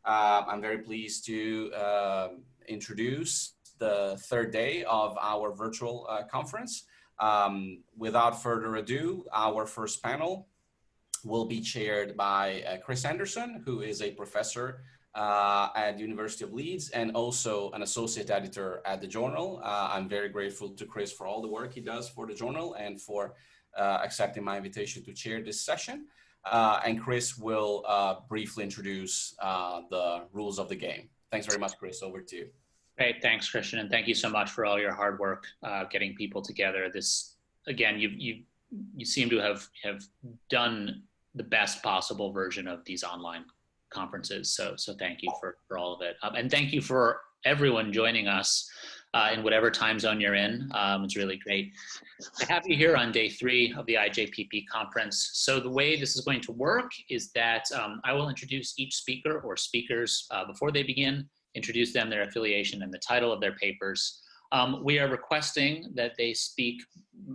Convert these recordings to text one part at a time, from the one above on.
I'm very pleased to introduce the third day of our virtual conference. Without further ado, our first panel will be chaired by Chris Anderson, who is a professor at the University of Leeds and also an associate editor at the journal. I'm very grateful to Chris for all the work he does for the journal and for accepting my invitation to chair this session. And Chris will briefly introduce the rules of the game. Thanks very much, Chris. Over to you. Great, thanks, Christian, and thank you so much for all your hard work getting people together. This, again, you seem to have done the best possible version of these online conferences. So thank you for all of it, and thank you for everyone joining us in whatever time zone you're in. It's really great to have you here on day 3 of the IJPP conference. So the way this is going to work is that I will introduce each speaker or speakers before they begin, introduce them, their affiliation, and the title of their papers. We are requesting that they speak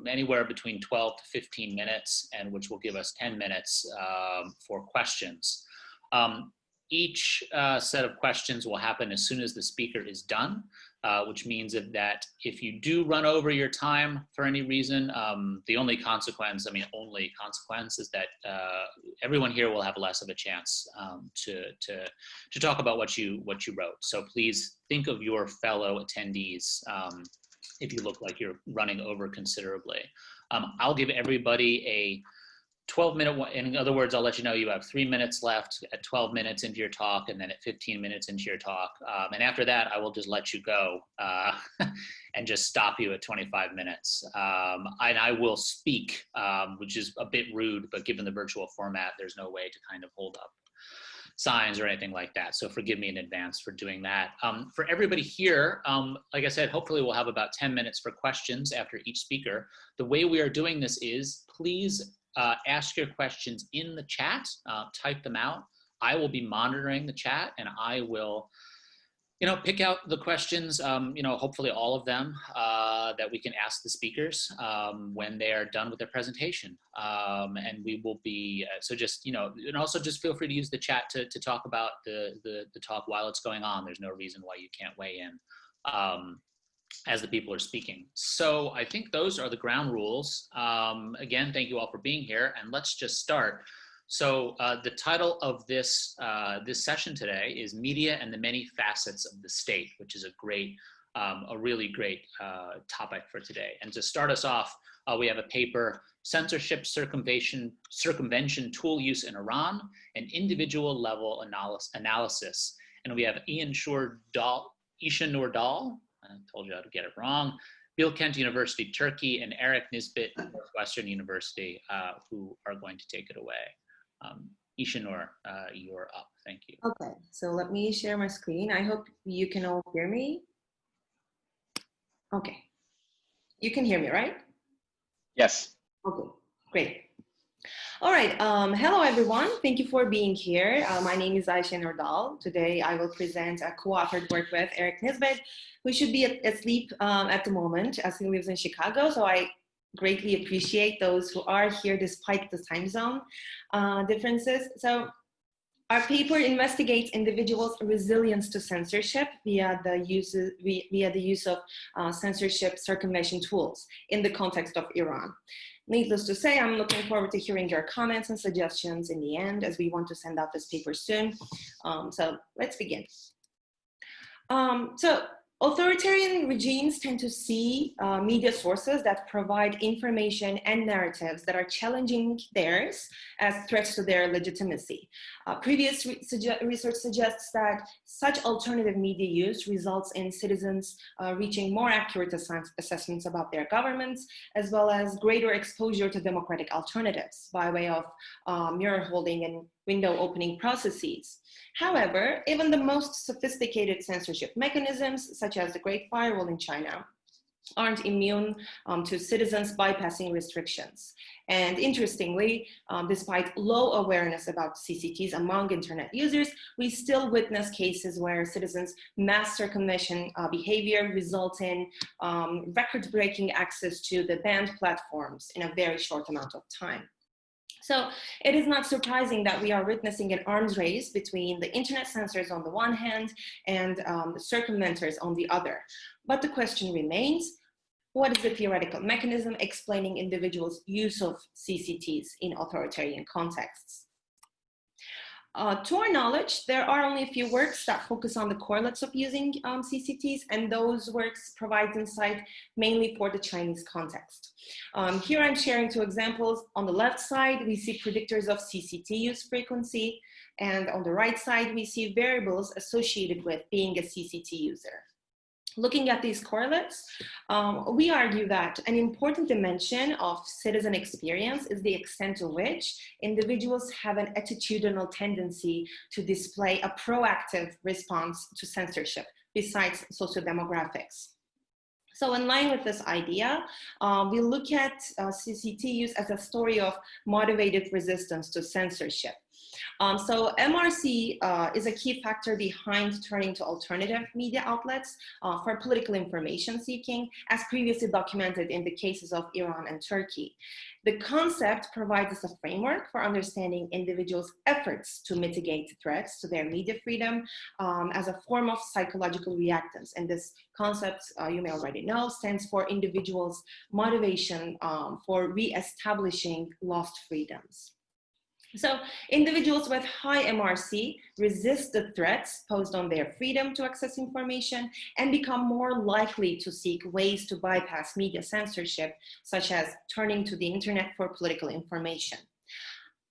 anywhere between 12 to 15 minutes, and which will give us 10 minutes for questions. Each set of questions will happen as soon as the speaker is done, which means that if you do run over your time for any reason, the only consequence is that everyone here will have less of a chance to talk about what you wrote. So please think of your fellow attendees if you look like you're running over considerably. I'll give everybody a 12-minute one. In other words, I'll let you know you have 3 minutes left at 12 minutes into your talk, and then at 15 minutes into your talk. And after that, I will just let you go and just stop you at 25 minutes. And I will speak, which is a bit rude, but given the virtual format, there's no way to kind of hold up signs or anything like that. So forgive me in advance for doing that. For everybody here, like I said, hopefully we'll have about 10 minutes for questions after each speaker. The way we are doing this is, please ask your questions in the chat, type them out. I will be monitoring the chat, and I will, pick out the questions, hopefully all of them that we can ask the speakers when they are done with their presentation. And we will be, so just, and also just feel free to use the chat to talk about the talk while it's going on. There's no reason why you can't weigh in as the people are speaking. So I think those are the ground rules. Again, thank you all for being here, and let's just start. So the title of this session today is Media and the Many Facets of the State, which is a really great topic for today. And to start us off, we have a paper, Censorship, Circumvention, Tool Use in Iran, an individual level analysis. And we have Aysenur Dal, I told you how to get it wrong, Bilkent University, Turkey, and Erik, Nisbet, Northwestern University, who are going to take it away. Aysenur, you're up. Thank you. Okay, so let me share my screen. I hope you can all hear me. Okay, you can hear me, right? Yes. Okay, great. All right, hello everyone. Thank you for being here. My name is Aysenur Dal. Today I will present a co-authored work with Erik Nisbet, who should be asleep at the moment as he lives in Chicago. So I greatly appreciate those who are here despite the time zone differences. So our paper investigates individuals' resilience to censorship via the use of censorship circumvention tools in the context of Iran. Needless to say, I'm looking forward to hearing your comments and suggestions in the end, as we want to send out this paper soon. So let's begin. So authoritarian regimes tend to see media sources that provide information and narratives that are challenging theirs as threats to their legitimacy. Previous research suggests that such alternative media use results in citizens reaching more accurate assessments about their governments, as well as greater exposure to democratic alternatives by way of mirror holding and window opening processes. However, even the most sophisticated censorship mechanisms, such as the Great Firewall in China, aren't immune to citizens bypassing restrictions. And interestingly, despite low awareness about CCTs among internet users, we still witness cases where citizens' mass circumvention behavior results in record-breaking access to the banned platforms in a very short amount of time. So it is not surprising that we are witnessing an arms race between the internet censors on the one hand and the circumventors on the other. But the question remains, what is the theoretical mechanism explaining individuals' use of CCTs in authoritarian contexts? To our knowledge, there are only a few works that focus on the correlates of using CCTs, and those works provide insight mainly for the Chinese context. Here I'm sharing two examples. On the left side, we see predictors of CCT use frequency, and on the right side, we see variables associated with being a CCT user. Looking at these correlates, we argue that an important dimension of citizen experience is the extent to which individuals have an attitudinal tendency to display a proactive response to censorship, besides sociodemographics. So in line with this idea, we look at CCT use as a story of motivated resistance to censorship. So MRC is a key factor behind turning to alternative media outlets for political information seeking, as previously documented in the cases of Iran and Turkey. The concept provides us a framework for understanding individuals' efforts to mitigate threats to their media freedom as a form of psychological reactance. And this concept, you may already know, stands for individuals' motivation for re-establishing lost freedoms. So individuals with high MRC resist the threats posed on their freedom to access information and become more likely to seek ways to bypass media censorship, such as turning to the internet for political information.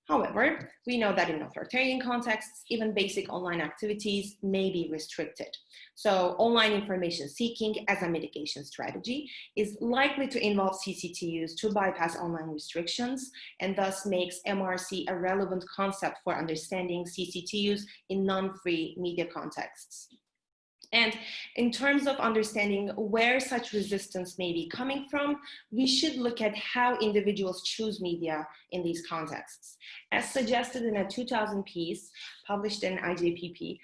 However, we know that in authoritarian contexts, even basic online activities may be restricted. So online information seeking as a mitigation strategy is likely to involve CCT use to bypass online restrictions, and thus makes MRC a relevant concept for understanding CCT use in non-free media contexts. And in terms of understanding where such resistance may be coming from, we should look at how individuals choose media in these contexts. As suggested in a 2000 piece published in IJPP,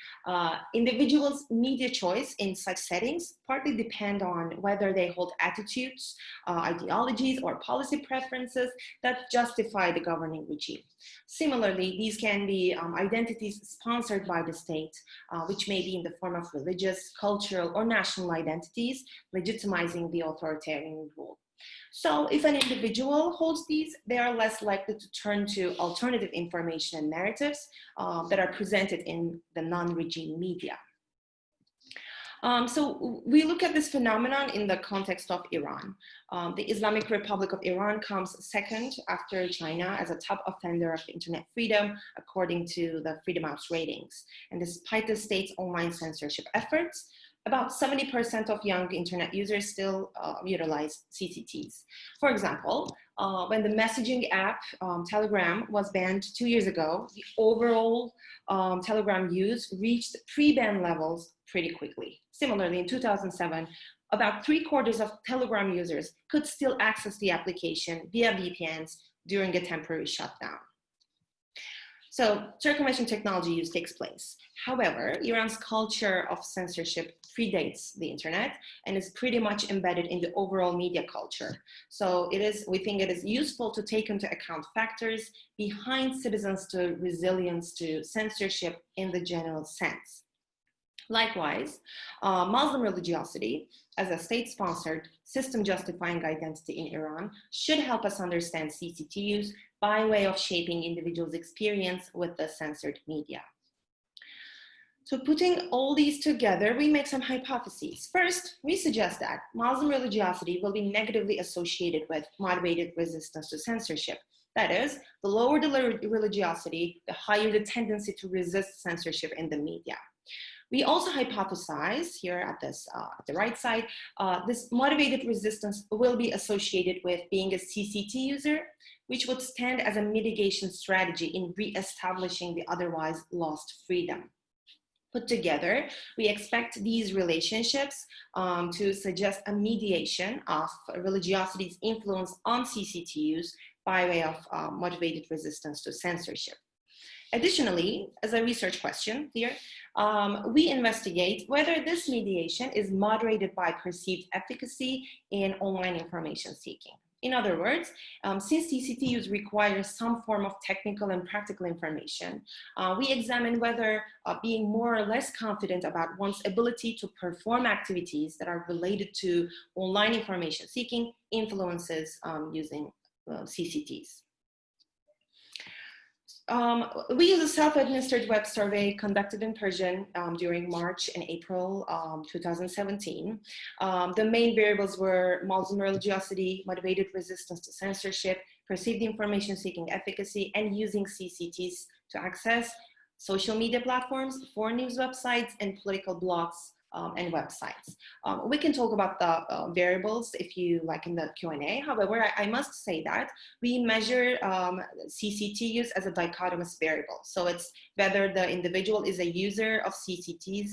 individuals' media choice in such settings partly depend on whether they hold attitudes, ideologies, or policy preferences that justify the governing regime. Similarly, these can be identities sponsored by the state, which may be in the form of religious, cultural, or national identities, legitimizing the authoritarian rule. So if an individual holds these, they are less likely to turn to alternative information and narratives that are presented in the non-regime media. So we look at this phenomenon in the context of Iran. The Islamic Republic of Iran comes second after China as a top offender of internet freedom, according to the Freedom House ratings. And despite the state's online censorship efforts, about 70% of young internet users still utilize CCTs. For example, when the messaging app Telegram was banned 2 years ago, the overall Telegram use reached pre-ban levels pretty quickly. Similarly, in 2007, about 3/4 of Telegram users could still access the application via VPNs during a temporary shutdown. So circumvention technology use takes place. However, Iran's culture of censorship predates the internet and is pretty much embedded in the overall media culture. So we think it is useful to take into account factors behind citizens' resilience to censorship in the general sense. Likewise, Muslim religiosity, as a state-sponsored, system-justifying identity in Iran, should help us understand CCT use by way of shaping individuals' experience with the censored media. So putting all these together, we make some hypotheses. First, we suggest that Muslim religiosity will be negatively associated with motivated resistance to censorship. That is, the lower the religiosity, the higher the tendency to resist censorship in the media. We also hypothesize here at the right side, this motivated resistance will be associated with being a CCT user, which would stand as a mitigation strategy in re-establishing the otherwise lost freedom. Put together, we expect these relationships to suggest a mediation of religiosity's influence on CCT use by way of motivated resistance to censorship. Additionally, as a research question here, we investigate whether this mediation is moderated by perceived efficacy in online information seeking. In other words, since CCT use requires some form of technical and practical information, we examine whether being more or less confident about one's ability to perform activities that are related to online information seeking influences using CCTs. We use a self-administered web survey conducted in Persian during March and April 2017. The main variables were Muslim religiosity, motivated resistance to censorship, perceived information seeking efficacy, and using CCTs to access social media platforms, foreign news websites, and political blogs and websites. We can talk about the variables if you like in the Q&A. However, I must say that we measure CCT use as a dichotomous variable. So it's whether the individual is a user of CCTs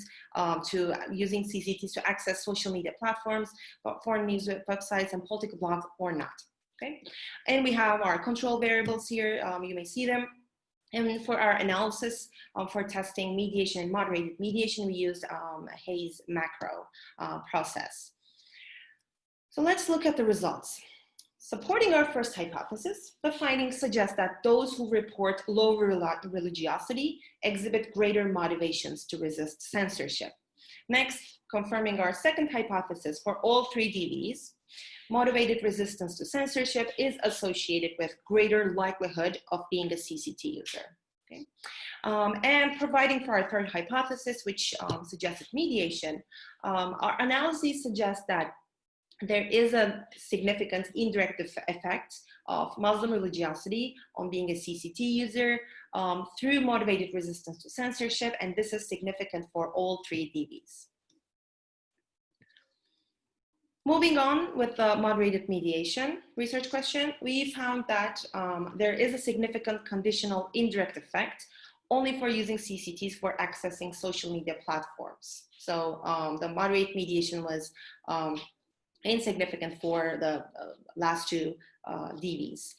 using CCTs to access social media platforms, foreign news websites, and political blogs or not. Okay, and we have our control variables here. You may see them. And for our analysis for testing mediation and moderated mediation, we used a Hayes macro process. So let's look at the results. Supporting our first hypothesis, the findings suggest that those who report low religiosity exhibit greater motivations to resist censorship. Next, confirming our second hypothesis for all three DVs, motivated resistance to censorship is associated with greater likelihood of being a CCT user. Okay? And providing for our third hypothesis, which suggested mediation, our analyses suggest that there is a significant indirect effect of Muslim religiosity on being a CCT user through motivated resistance to censorship, and this is significant for all three DVs. Moving on with the moderated mediation research question, we found that there is a significant conditional indirect effect only for using CCTs for accessing social media platforms. So the moderate mediation was insignificant for the last two DVs.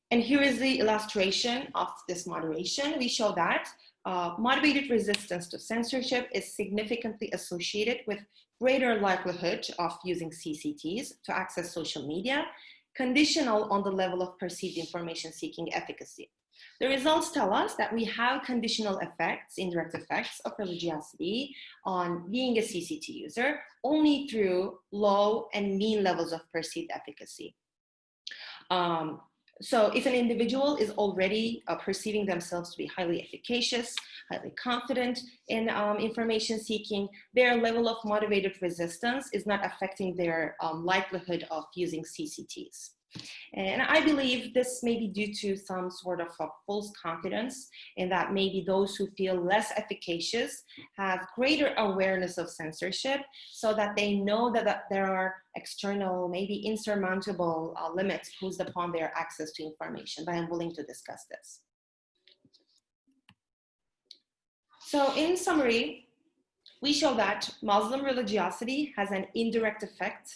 And here is the illustration of this moderation. We show that motivated resistance to censorship is significantly associated with greater likelihood of using CCTs to access social media, conditional on the level of perceived information seeking efficacy. The results tell us that we have conditional effects, indirect effects of religiosity on being a CCT user only through low and mean levels of perceived efficacy. So if an individual is already perceiving themselves to be highly efficacious, highly confident in information seeking, their level of motivated resistance is not affecting their likelihood of using CCTs. And I believe this may be due to some sort of a false confidence in that maybe those who feel less efficacious have greater awareness of censorship so that they know that there are external, maybe insurmountable limits posed upon their access to information, but I'm willing to discuss this. So in summary, we show that Muslim religiosity has an indirect effect,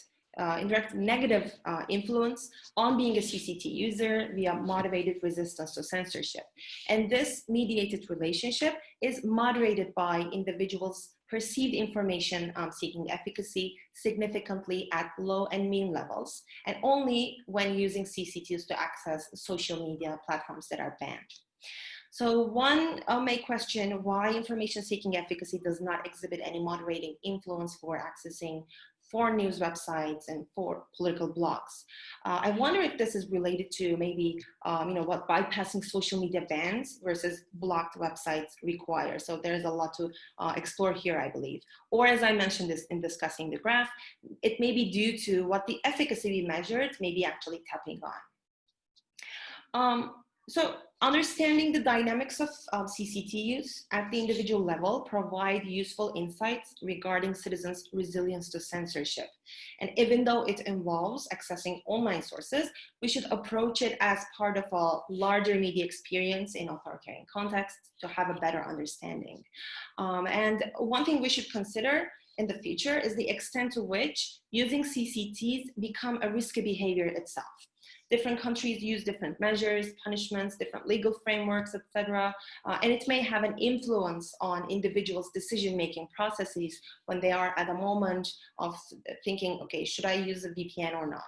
indirect negative influence on being a CCT user via motivated resistance to censorship. And this mediated relationship is moderated by individuals' perceived information seeking efficacy significantly at low and mean levels, and only when using CCTs to access social media platforms that are banned. So one may question why information seeking efficacy does not exhibit any moderating influence for accessing foreign news websites and for political blogs. I wonder if this is related to maybe what bypassing social media bans versus blocked websites require. So there's a lot to explore here, I believe. Or as I mentioned this in discussing the graph, it may be due to what the efficacy we measured may be actually tapping on. So understanding the dynamics of CCT use at the individual level provide useful insights regarding citizens' resilience to censorship. And even though it involves accessing online sources, we should approach it as part of a larger media experience in authoritarian contexts to have a better understanding. And one thing we should consider in the future is the extent to which using CCTs become a risky behavior itself. Different countries use different measures, punishments, different legal frameworks, etc. And it may have an influence on individuals' decision-making processes when they are at a moment of thinking, okay, should I use a VPN or not?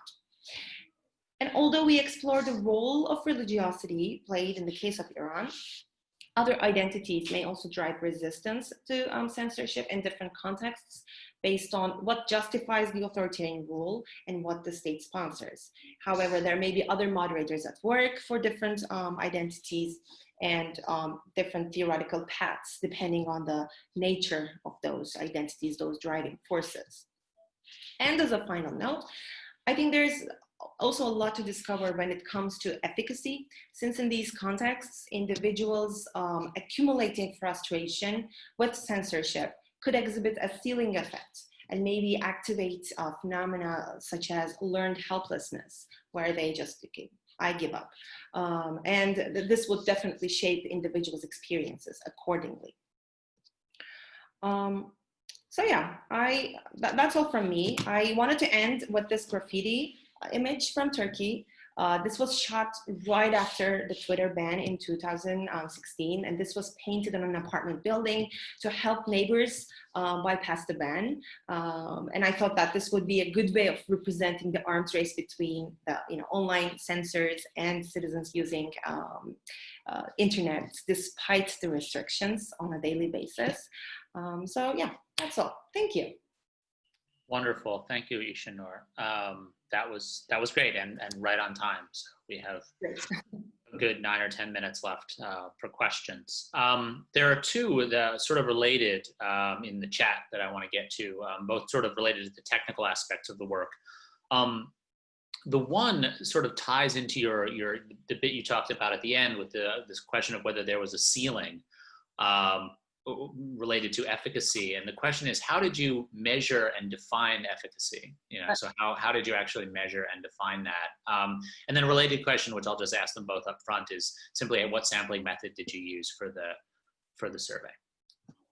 And although we explore the role of religiosity played in the case of Iran, other identities may also drive resistance to censorship in different contexts based on what justifies the authoritarian rule and what the state sponsors. However, there may be other moderators at work for different identities and different theoretical paths depending on the nature of those identities, those driving forces. And as a final note, I think there's also a lot to discover when it comes to efficacy, since in these contexts, individuals accumulating frustration with censorship could exhibit a ceiling effect and maybe activate phenomena such as learned helplessness, where they just, I give up. And this would definitely shape individuals' experiences accordingly. So yeah, that's all from me. I wanted to end with this graffiti image from Turkey. This was shot right after the Twitter ban in 2016, and this was painted on an apartment building to help neighbors bypass the ban. And I thought that this would be a good way of representing the arms race between the online censors and citizens using internet despite the restrictions on a daily basis. So yeah, that's all. Thank you. Wonderful. Thank you, Aysenur. That was great and right on time. So we have a good 9 or 10 minutes left for questions. There are two that sort of related in the chat that I want to get to, both sort of related to the technical aspects of the work. The one sort of ties into the bit you talked about at the end with this question of whether there was a ceiling related to efficacy. And the question is, how did you measure and define efficacy? So how did you actually measure and define that? And then a related question, which I'll just ask them both up front, is simply what sampling method did you use for the survey?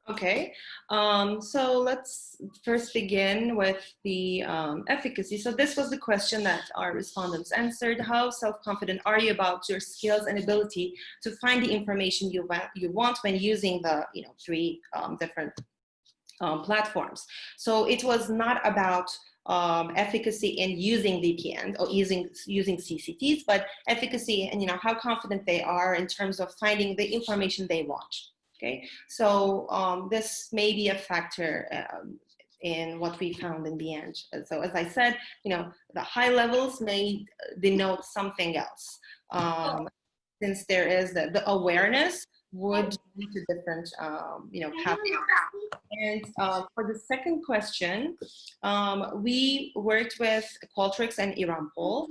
Okay, so let's first begin with the efficacy. So this was the question that our respondents answered. How self-confident are you about your skills and ability to find the information you want when using the 3 different platforms? So it was not about efficacy in using VPN or using CCTs, but efficacy and how confident they are in terms of finding the information they want. Okay, so this may be a factor in what we found in the end. So as I said, the high levels may denote something else. Since there is the awareness would lead to different, pathways. And for the second question, we worked with Qualtrics and Iran Poll,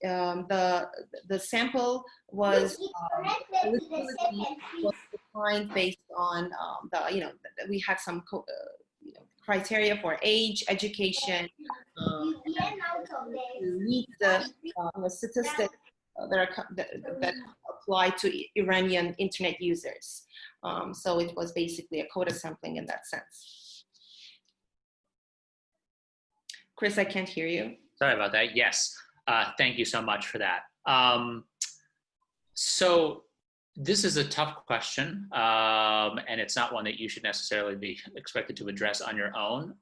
and the sample was defined based on we had some criteria for age, education, to meet the statistics that apply to Iranian internet users. So it was basically a quota sampling in that sense. Chris, I can't hear you. Sorry about that. Yes, thank you so much for that. So this is a tough question, and it's not one that you should necessarily be expected to address on your own.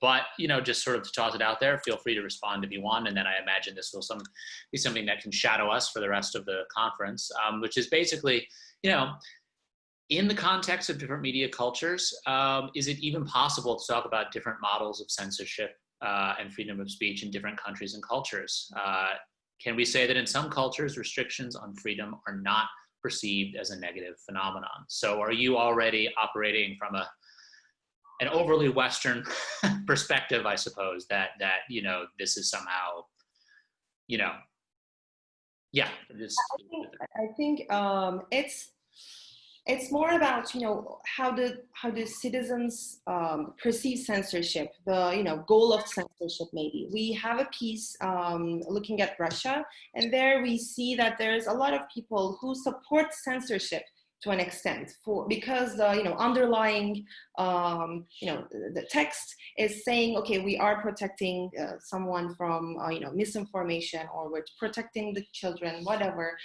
But, just sort of to toss it out there, feel free to respond if you want. And then I imagine this will be something that can shadow us for the rest of the conference, which is basically, in the context of different media cultures, is it even possible to talk about different models of censorship and freedom of speech in different countries and cultures? Can we say that in some cultures, restrictions on freedom are not perceived as a negative phenomenon? So are you already operating from an overly Western perspective, I suppose, that this is somehow, yeah. I think it's more about how do citizens perceive censorship, the goal of censorship. Maybe we have a piece looking at Russia, and there we see that there's a lot of people who support censorship to an extent because the underlying the text is saying, okay, we are protecting someone from, misinformation, or we're protecting the children, whatever.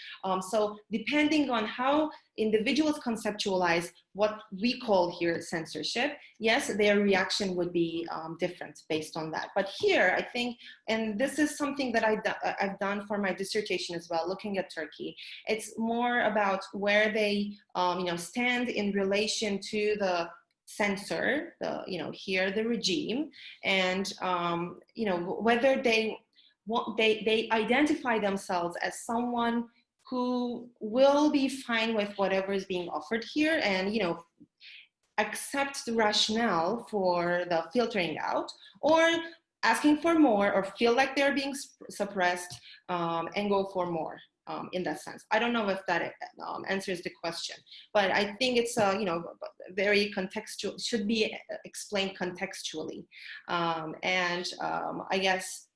So depending on how individuals conceptualize what we call here censorship, yes, their reaction would be different based on that. But here, I think, and this is something that I've done for my dissertation as well, looking at Turkey, it's more about where they, stand in relation to the censor, here the regime, and whether they identify themselves as someone who will be fine with whatever is being offered here, and accept the rationale for the filtering out, or asking for more, or feel like they're being suppressed, and go for more. In that sense, I don't know if that answers the question, but I think it's very contextual, should be explained contextually, and I guess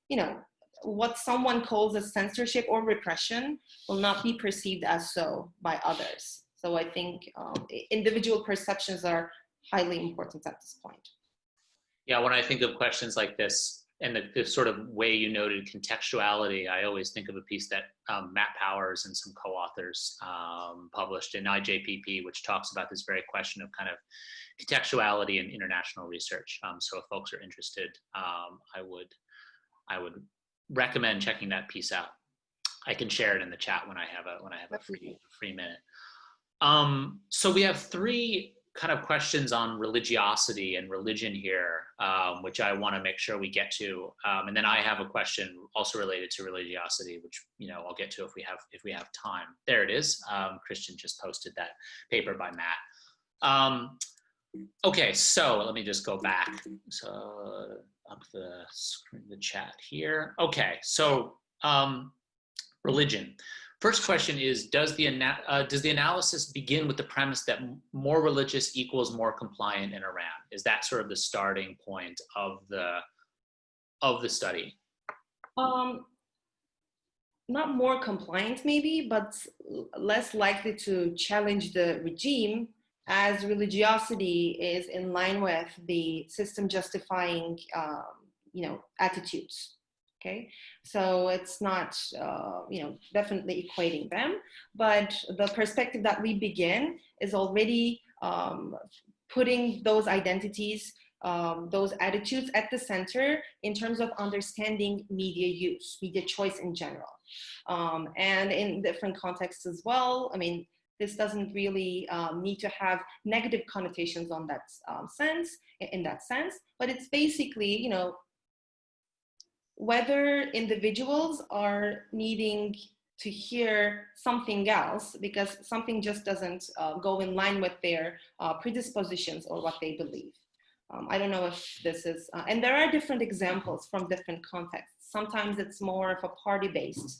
what someone calls as censorship or repression will not be perceived as so by others. So I think individual perceptions are highly important at this point. Yeah, when I think of questions like this, and the sort of way you noted contextuality, I always think of a piece that Matt Powers and some co-authors published in IJPP, which talks about this very question of kind of contextuality in international research. So if folks are interested, I would recommend checking that piece out. I can share it in the chat when I have a free minute. So we have three kind of questions on religiosity and religion here, which I want to make sure we get to, and then I have a question also related to religiosity, which I'll get to if we have time. There it is. Christian just posted that paper by Matt. Okay, so let me just go back. So up the screen, the chat here. Okay, so religion. First question is, does the analysis begin with the premise that more religious equals more compliant in Iran? Is that sort of the starting point of the study? Not more compliant maybe, but less likely to challenge the regime, as religiosity is in line with the system justifying attitudes. Okay, so it's not, definitely equating them, but the perspective that we begin is already putting those identities, those attitudes at the center in terms of understanding media use, media choice in general. And in different contexts as well. I mean, this doesn't really need to have negative connotations on that in that sense, but it's basically, whether individuals are needing to hear something else because something just doesn't go in line with their predispositions or what they believe. I don't know if this is, and there are different examples from different contexts. Sometimes it's more of a party-based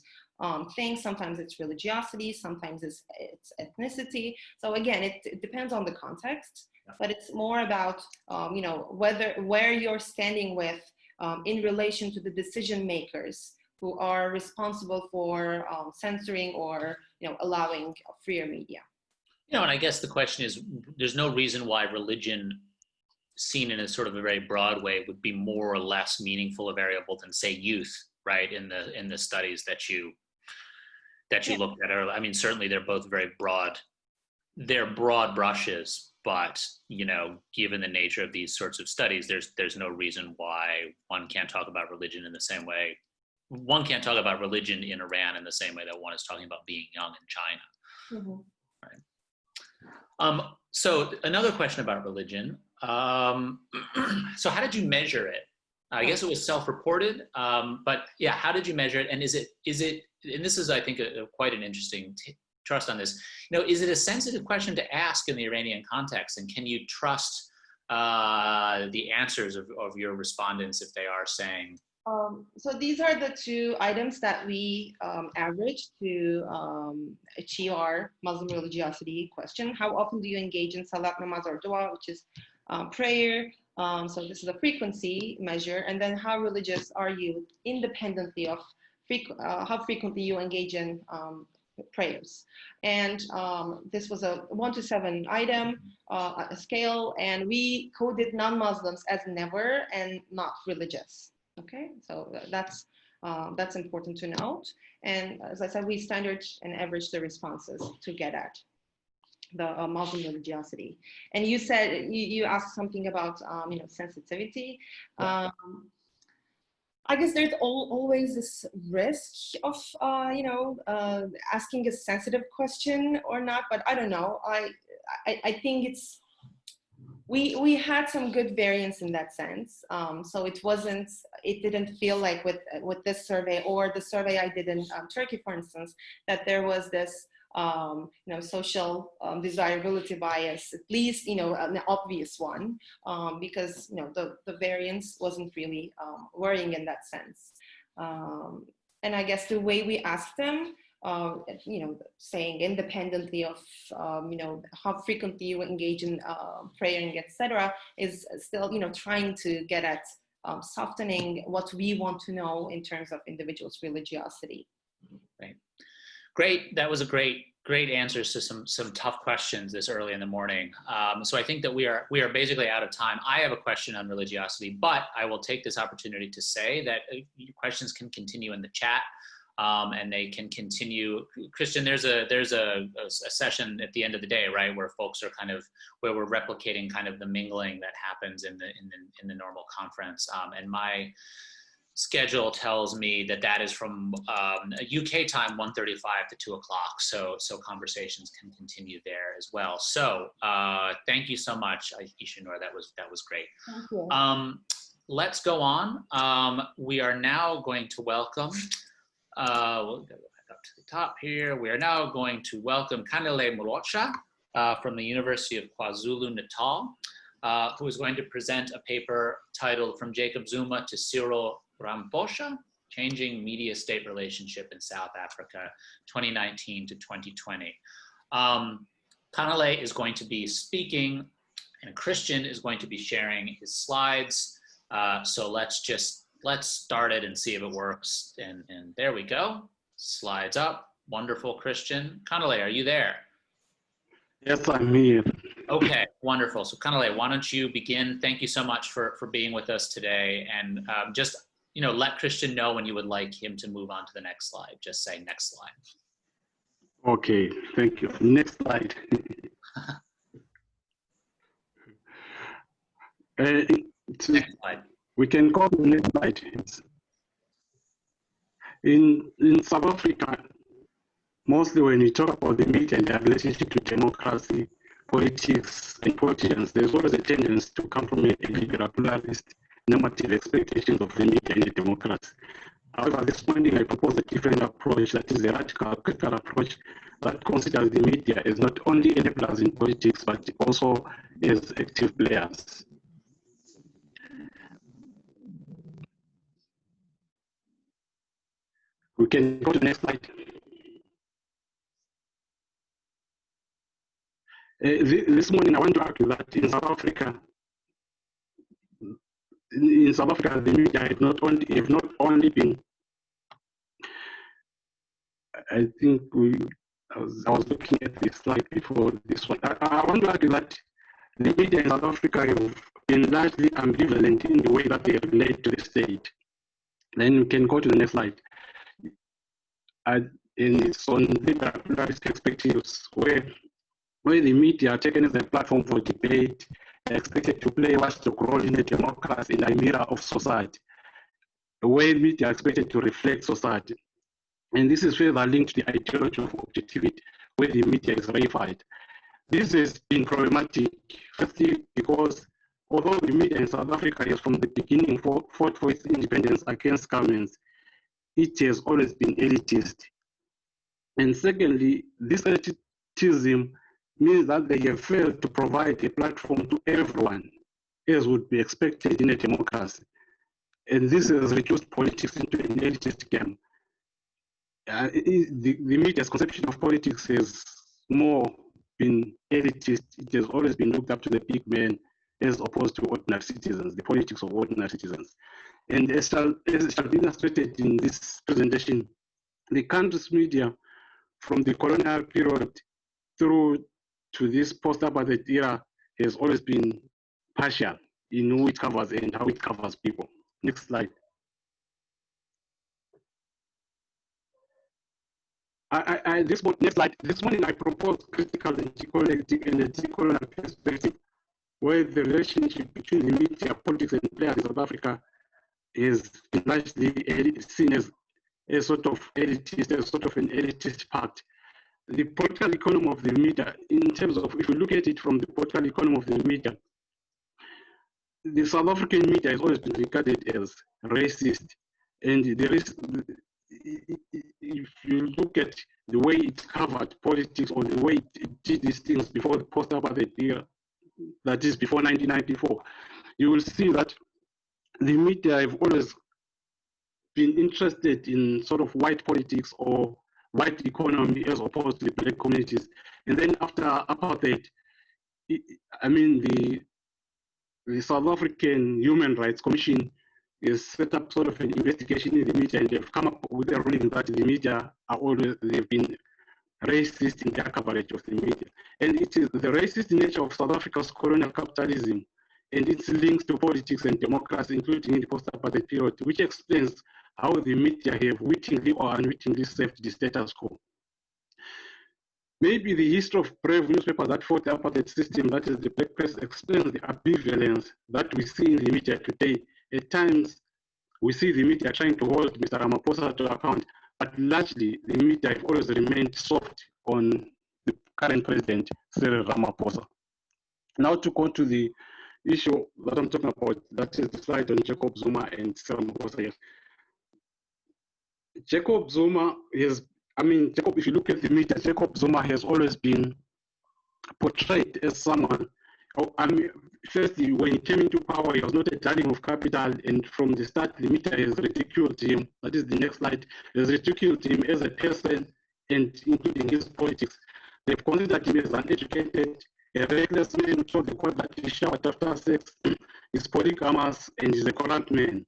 thing, sometimes it's religiosity, sometimes it's ethnicity. So again, it depends on the context, but it's more about, where you're standing with in relation to the decision makers who are responsible for censoring or allowing freer media. And I guess the question is, there's no reason why religion, seen in a sort of a very broad way, would be more or less meaningful a variable than, say, youth, right? In the studies that you looked at earlier. I mean, certainly they're both very broad. They're broad brushes, but given the nature of these sorts of studies, there's no reason why one can't talk about religion in the same way. One can't talk about religion in Iran in the same way that one is talking about being young in China. Mm-hmm. Right. So another question about religion. So how did you measure it? I guess it was self-reported, but yeah, how did you measure it? And is it? And this is, I think, quite an interesting trust on this. Is it a sensitive question to ask in the Iranian context, and can you trust the answers of your respondents if they are saying? So these are the two items that we averaged to achieve our Muslim religiosity question. How often do you engage in salat, namaz, or dua, which is prayer? So this is a frequency measure. And then how religious are you independently of how frequently you engage in prayers. And this was a 1 to 7 item, a scale, and we coded non-Muslims as never and not religious. Okay, so that's important to note. And as I said, we standard and average the responses to get at the Muslim religiosity. And you said, you asked something about, sensitivity. I guess there's always this risk of, asking a sensitive question or not, but I don't know. I think we had some good variance in that sense. So it didn't feel like with this survey or the survey I did in Turkey, for instance, that there was this, social desirability bias, at least, an obvious one, because, the variance wasn't really worrying in that sense. And I guess the way we asked them, saying independently of, how frequently you engage in praying, etc., is still, trying to get at softening what we want to know in terms of individuals' religiosity. Right. Great. That was a great answers to some tough questions this early in the morning. So I think that we are basically out of time. I have a question on religiosity, but I will take this opportunity to say that questions can continue in the chat, and they can continue. Christian, there's a session at the end of the day, right, where folks are where we're replicating kind of the mingling that happens in the normal conference, and my schedule tells me that is from UK time 1:35 to 2 o'clock. So conversations can continue there as well. So thank you so much, Aysenur. That was great. Thank you. Let's go on. We are now going to welcome. We'll go back up to the top here. We are now going to welcome Khanyile Mlotshwa from the University of KwaZulu-Natal, who is going to present a paper titled "From Jacob Zuma to Cyril Ramaphosa, Changing Media-State Relationship in South Africa, 2019 to 2020. Khanyile is going to be speaking, and Christian is going to be sharing his slides. So let's start it and see if it works. And there we go. Slides up. Wonderful, Christian. Khanyile, are you there? Yes, I'm here. Okay, wonderful. So Khanyile, why don't you begin? Thank you so much for being with us today. And just, let Christian know when you would like him to move on to the next slide. Just say next slide. Okay, thank you. Next slide. Next slide. We can go to the next slide. In South Africa, mostly when we talk about the media and their relationship to democracy, politics, and politicians, there's always a tendency to come from a liberal, pluralist, normative expectations of the media and the democracy. However, this morning I propose a different approach, that is a radical, critical approach that considers the media as not only enablers in politics, but also as active players. We can go to the next slide. This morning I want to argue that in South Africa, the media have not only been. I think I was looking at this slide before this one. I want to argue that the media in South Africa have been largely ambivalent in the way that they relate to the state. Then we can go to the next slide. And it's on liberal pluralist perspectives where the media are taken as a platform for debate, expected to play a watchdog role in a democracy in a mirror of society, where media are expected to reflect society. And this is further linked to the ideology of objectivity, where the media is reified. This has been problematic, firstly, because although the media in South Africa has from the beginning fought for its independence against governments, it has always been elitist. And secondly, this elitism means that they have failed to provide a platform to everyone, as would be expected in a democracy. And this has reduced politics into an elitist game. The media's conception of politics has more been elitist. It has always been looked up to the big men as opposed to ordinary citizens, the politics of ordinary citizens. And as shall be illustrated in this presentation, the country's media from the colonial period through to this post-apartheid era has always been partial in who it covers and how it covers people. Next slide. Next slide. This morning I propose critical and decolonial perspective, where the relationship between the media, politics, and players in South Africa is largely seen as a sort of elitist, a sort of an elitist pact. The political economy of the media, in terms of, if you look at it from the political economy of the media, the South African media has always been regarded as racist, and if you look at the way it covered politics or the way it did these things before the post-apartheid era, that is before 1994, you will see that the media have always been interested in sort of white politics or white economy as opposed to the black communities. And then after apartheid, I mean, the South African Human Rights Commission has set up sort of an investigation in the media, and they've come up with a ruling that the media are always, they've been racist in their coverage of the media. And it is the racist nature of South Africa's colonial capitalism and its links to politics and democracy, including in the post-apartheid period, which explains how the media have wittingly or unwittingly served the status quo. Maybe the history of brave newspapers that fought the apartheid system, that is the black press, explains the ambivalence that we see in the media today. At times, we see the media trying to hold Mr. Ramaphosa to account, but largely the media have always remained soft on the current president, Cyril Ramaphosa. Now to go to the issue that I'm talking about, that is the slide on Jacob Zuma and Cyril Ramaphosa. Yes. Jacob Zuma is, Jacob, if you look at the media, Jacob Zuma has always been portrayed as someone, firstly, when he came into power, he was not a darling of capital, and from the start, the media has ridiculed him. That is the next slide. Has ridiculed him as a person, and including his politics. They've considered him as uneducated, a reckless man who told the court that he showered after sex, is polygamous, and is a corrupt man.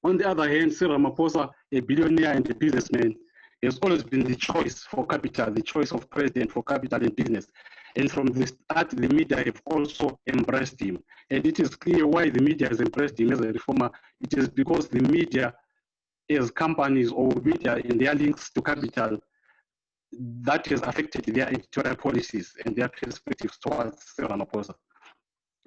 On the other hand, Cyril Ramaphosa, a billionaire and a businessman, has always been the choice for capital, the choice of president for capital and business. And from the start, the media have also embraced him. And it is clear why the media has embraced him as a reformer. It is because the media, as companies or media in their links to capital, that has affected their editorial policies and their perspectives towards Cyril Ramaphosa.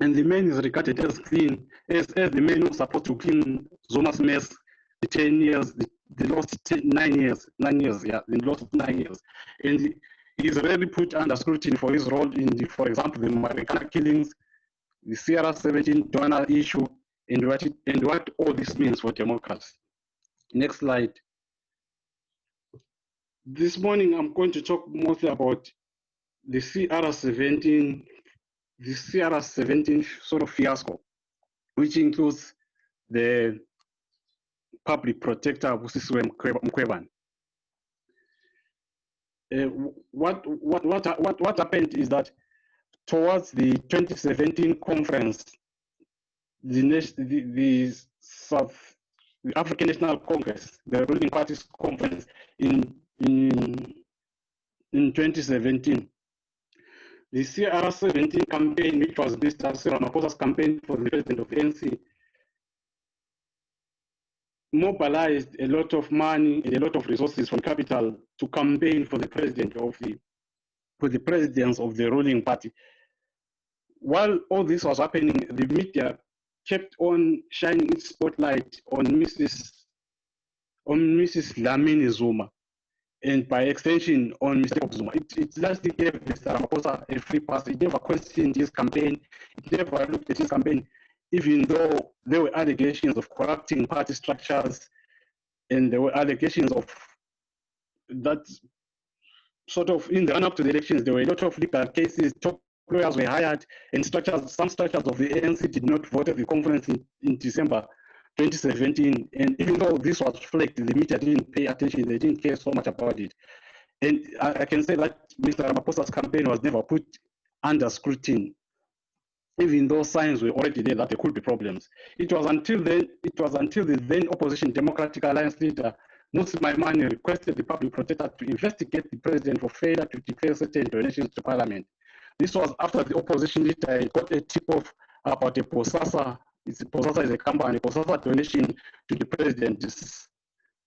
And the man is regarded as clean, as the man who's supposed to clean Zuma's mess, the 10 years, the lost 9 years, the lost 9 years. And he's rarely put under scrutiny for his role in the, for example, the Marikana killings, the CR17 donor issue, and what all this means for democracy. Next slide. This morning, I'm going to talk mostly about the CR17 sort of fiasco, which includes the public protector Busisiwe Mkhwebane. What happened is that towards the 2017 conference, the African National Congress, the ruling party's conference in 2017, the CR17 campaign, which was Mr. Cyril Ramaphosa's campaign for the president of the ANC, mobilized a lot of money and a lot of resources from capital to campaign for the president for the presidents of the ruling party. While all this was happening, the media kept on shining its spotlight on Mrs. Lamini Zuma, and by extension on Mr. Jacob Zuma. It largely gave Mr. Ramaphosa a free pass. It never questioned his campaign. It never looked at his campaign, even though there were allegations of corrupting party structures, and there were allegations of that sort of, in the run-up to the elections, there were a lot of legal cases, top lawyers were hired, and some structures of the ANC did not vote at the conference in December 2017. And even though this was flagged, the media didn't pay attention, they didn't care so much about it. And I can say that Mr. Ramaphosa's campaign was never put under scrutiny, even though signs were already there that there could be problems. It was until the then opposition Democratic Alliance leader, Musi Maimane requested the public protector to investigate the president for failure to declare certain donations to parliament. This was after the opposition leader got a tip-off about a Posasa. Posasa is a company, Posasa donation to the president's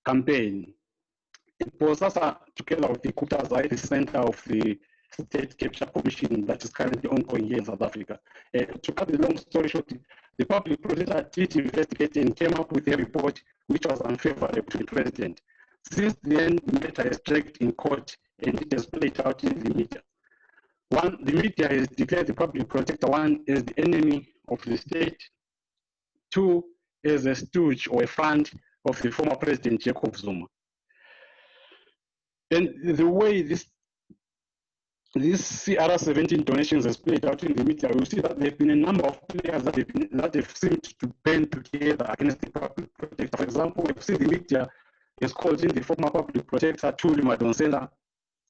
campaign. Posasa, together with the Kutas, are at the center of the State Capture Commission that is currently ongoing here in South Africa. To cut the long story short, the public protector did investigate and came up with a report which was unfavorable to the president. Since then, the matter is dragged in court and it has played out in the media. One, the media has declared the public protector, one, as the enemy of the state, two, as a stooge or a friend of the former president, Jacob Zuma. And the way this CR17 donations has played out in the media, we see that there have been a number of players that have seemed to band together against the public protector. For example, we see the media has called in the former public protector, Thuli Madonsela,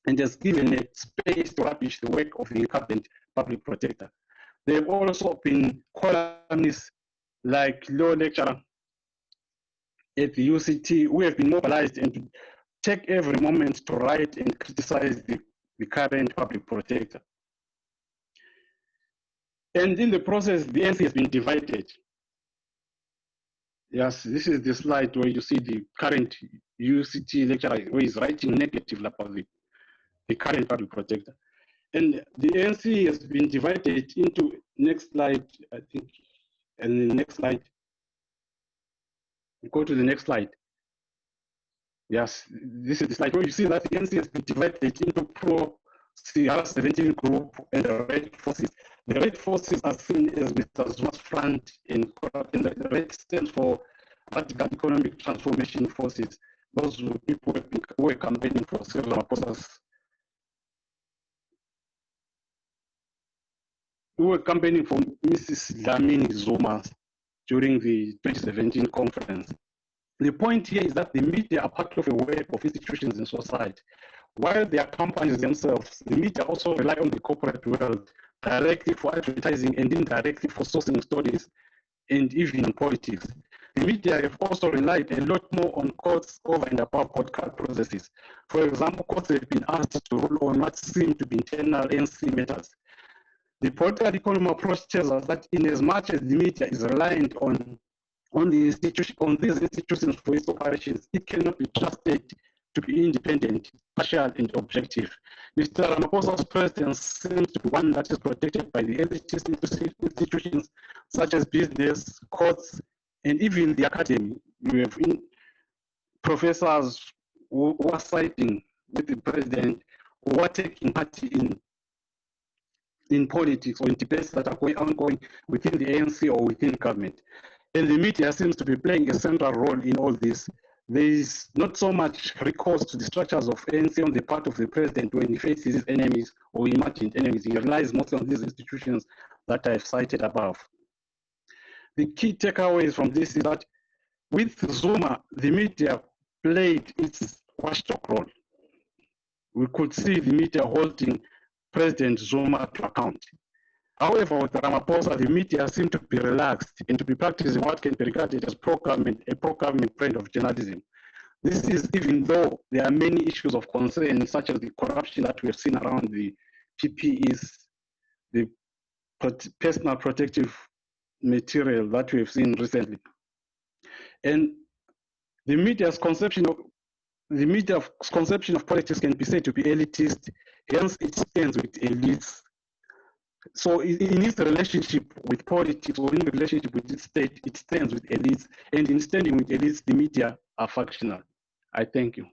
and has given a space to rubbish the work of the incumbent public protector. There have also been columnists like law lecturer at the UCT who have been mobilized and to take every moment to write and criticize the current public protector. And in the process, the ANC has been divided. Yes, this is the slide where you see the current UCT lecturer who is writing negatively about the current public protector. And the ANC has been divided into, next slide, I think, and the next slide. Go to the next slide. Yes, this is the slide where you see that the ANC has been divided into pro-CR17 group and the Red Forces. The Red Forces are seen as Mr. Zuma's front in corrupt, and the Red stands for Radical Economic Transformation Forces. Those people who were campaigning for Cyril Ramaphosa's, who were campaigning for Mrs. Dlamini Zuma during the 2017 conference. The point here is that the media are part of a web of institutions in society. While they are companies themselves, the media also rely on the corporate world directly for advertising and indirectly for sourcing stories and even in politics. The media have also relied a lot more on courts over and above court processes. For example, courts have been asked to rule on what seem to be internal ANC matters. The political economy approach tells us that in as much as the media is reliant on these institutions for its operations, it cannot be trusted to be independent, partial, and objective. Mr. Ramaphosa's president seems to be one that is protected by the elitist institutions such as business, courts, and even the academy. We have professors who are siding with the president, who are taking part in politics or in debates that are ongoing within the ANC or within government. And the media seems to be playing a central role in all this. There is not so much recourse to the structures of ANC on the part of the president when he faces his enemies or imagined enemies. He relies mostly on these institutions that I've cited above. The key takeaways from this is that with Zuma, the media played its watchdog role. We could see the media holding President Zuma to account. However, with Ramaphosa, the media seem to be relaxed and to be practicing what can be regarded as a pro-government brand of journalism. This is even though there are many issues of concern, such as the corruption that we have seen around the PPEs, the personal protective material that we have seen recently. And the media's conception of politics can be said to be elitist, hence it stands with elites. So in its relationship with politics or in the relationship with its state, it stands with elites. And in standing with elites, the media are factional. I thank you.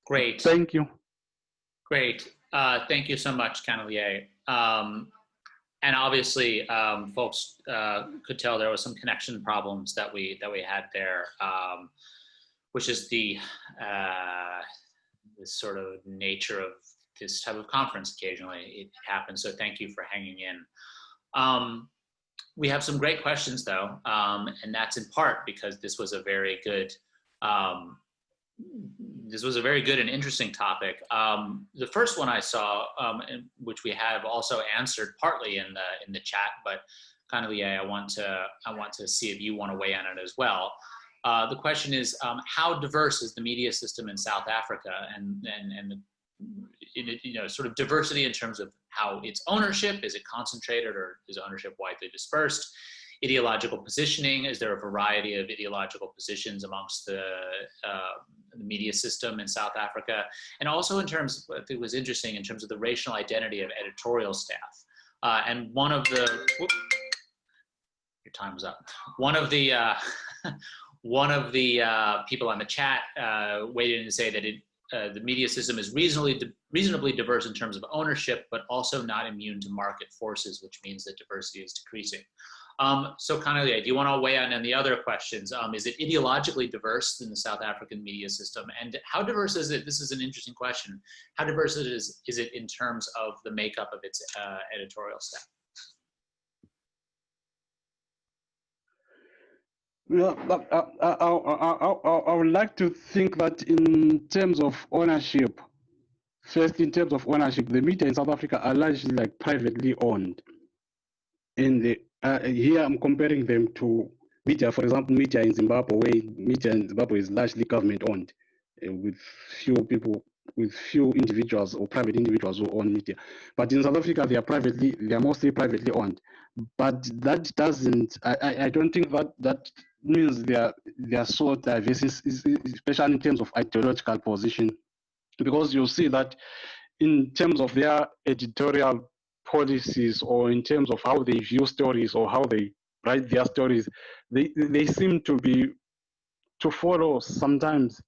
Great. Thank you. Great. Thank you so much, Khanyile. And obviously, folks could tell there was some connection problems that we had there, which is the sort of nature of this type of conference. Occasionally, it happens. So thank you for hanging in. We have some great questions, though, and that's in part because this was a very good this was a very good and interesting topic. The first one I saw, which we have also answered partly in the chat, but Khanyile, I want to see if you want to weigh in on it as well. The question is, how diverse is the media system in South Africa, and sort of diversity in terms of how its ownership, is it concentrated or is ownership widely dispersed? Ideological positioning, is there a variety of ideological positions amongst the media system in South Africa? And also in terms, I think it was interesting in terms of the racial identity of editorial staff. And one of the, your time was up. One of the people on the chat weighed in to say that the media system is reasonably diverse in terms of ownership, but also not immune to market forces, which means that diversity is decreasing. So Khanyile, do you want to weigh in on the other questions? Is it ideologically diverse in the South African media system? And how diverse is it? This is an interesting question. How diverse is it in terms of the makeup of its editorial staff? Well, I would like to think that in terms of ownership, first in terms of ownership, the media in South Africa are largely like privately owned. In the here I'm comparing them to media, for example, media in Zimbabwe, where media in Zimbabwe is largely government owned, with few people, with few individuals or private individuals who own media. But in South Africa, they are mostly privately owned. But that doesn't, I don't think that means they are so diverse, especially in terms of ideological position, because you'll see that in terms of their editorial policies, or in terms of how they view stories or how they write their stories, they seem to follow sometimes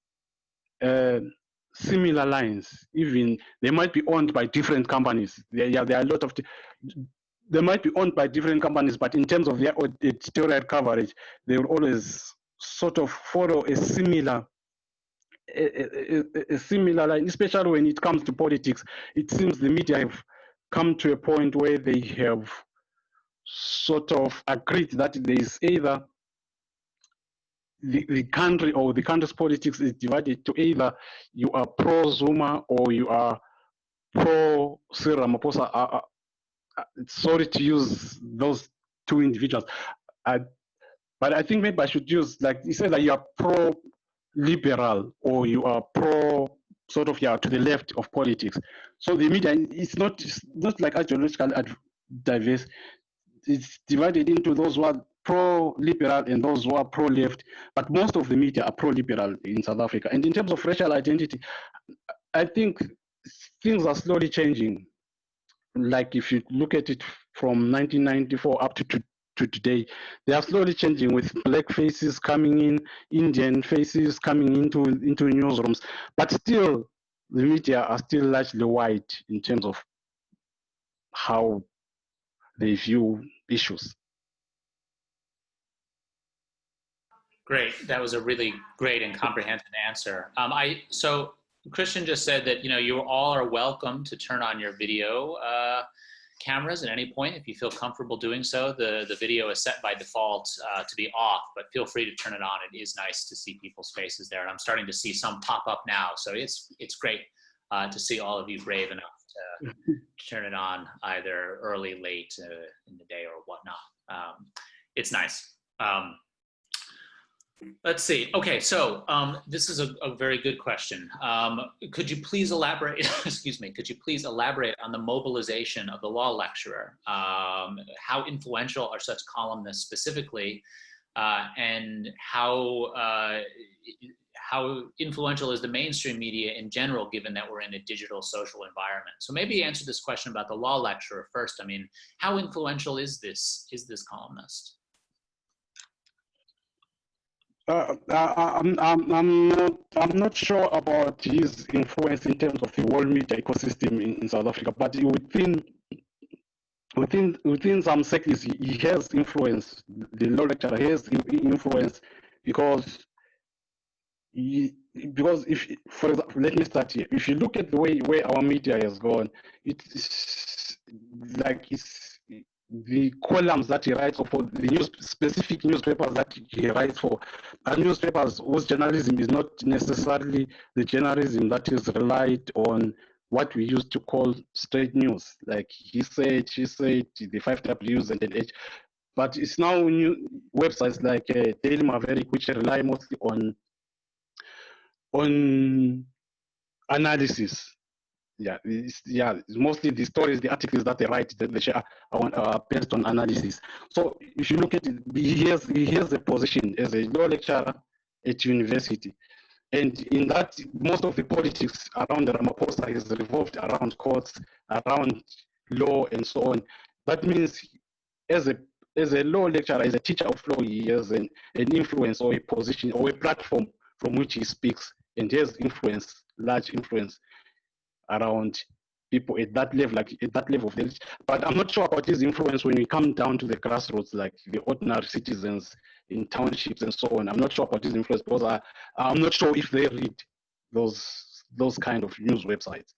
similar lines. Even they might be owned by different companies. There are a lot of they might be owned by different companies, but in terms of their editorial coverage, they will always sort of follow a similar line, especially when it comes to politics. It seems the media have come to a point where they have sort of agreed that there is either the country or the country's politics is divided to either you are pro Zuma or you are pro Cyril Ramaphosa. Sorry to use those two individuals, but I think maybe I should use, like you said, that you are pro liberal or you are pro sort of, yeah, to the left of politics. So the media, it's not like ideological diverse. It's divided into those who are pro-liberal and those who are pro-left. But most of the media are pro-liberal in South Africa. And in terms of racial identity, I think things are slowly changing. Like if you look at it from 1994 up to today, they are slowly changing, with black faces coming in, Indian faces coming into newsrooms. But still, the media are still largely white in terms of how they view issues. Great, that was a really great and comprehensive answer. So Christian just said that you all are welcome to turn on your video cameras at any point if you feel comfortable doing so. The video is set by default to be off, but feel free to turn it on. It is nice to see people's faces there, and I'm starting to see some pop up now. So it's great to see all of you brave enough to turn it on either early, late in the day or whatnot. It's nice. Let's see. Okay, so this is a very good question. Could you please elaborate, excuse me, could you please elaborate on the mobilization of the law lecturer? How influential are such columnists specifically, and how influential is the mainstream media in general, given that we're in a digital social environment? So maybe answer this question about the law lecturer first. I mean, how influential is this columnist? I'm not sure about his influence in terms of the whole media ecosystem in South Africa, but within some sectors he has influence. The law lecturer has influence because if, for example, let me start here. If you look at the way where our media has gone, it's like the columns that he writes, or for the specific newspapers that he writes for, are newspapers whose journalism is not necessarily the journalism that is relied on what we used to call straight news, like he said, she said, the 5Ws and the H. But it's now new websites like Daily Maverick, which rely mostly on analysis. It's mostly the stories, the articles that they write, that they share are based on analysis. So if you look at it, he has a position as a law lecturer at university. And in that, most of the politics around the Ramaphosa is revolved around courts, around law, and so on. That means as a law lecturer, as a teacher of law, he has an influence or a position or a platform from which he speaks, and he has influence, large influence around people at that level, like at that level of the. But I'm not sure about his influence when we come down to the grassroots, like the ordinary citizens in townships and so on. I'm not sure about his influence because I'm not sure if they read those kind of news websites.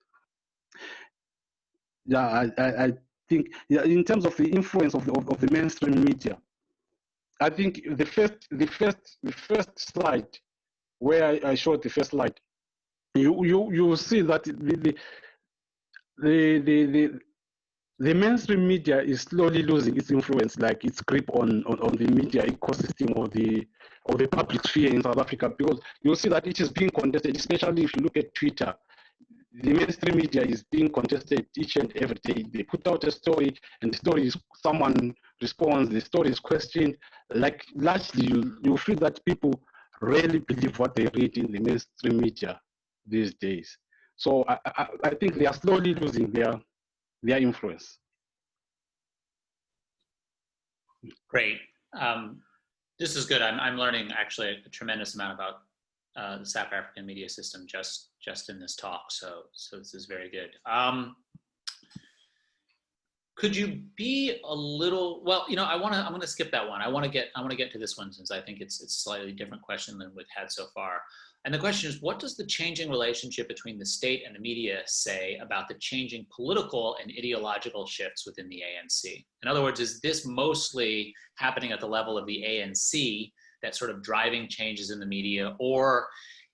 Yeah, I think, yeah, in terms of the influence of the mainstream media, I think the first slide where I showed the first slide, you will see that the mainstream media is slowly losing its influence, like its grip on the media ecosystem or the public sphere in South Africa, because you'll see that it is being contested, especially if you look at Twitter. The mainstream media is being contested each and every day. They put out a story, and the story is, someone responds, the story is questioned. Like largely, you feel that people rarely believe what they read in the mainstream media these days. So I think they are slowly losing their influence. Great. This is good. I'm learning actually a tremendous amount about the South African media system just in this talk. So this is very good. Could you be a little, well, you know, I'm going to skip that one. I want to get to this one, since I think it's a slightly different question than we've had so far. And the question is, what does the changing relationship between the state and the media say about the changing political and ideological shifts within the ANC? In other words, is this mostly happening at the level of the ANC that's sort of driving changes in the media, or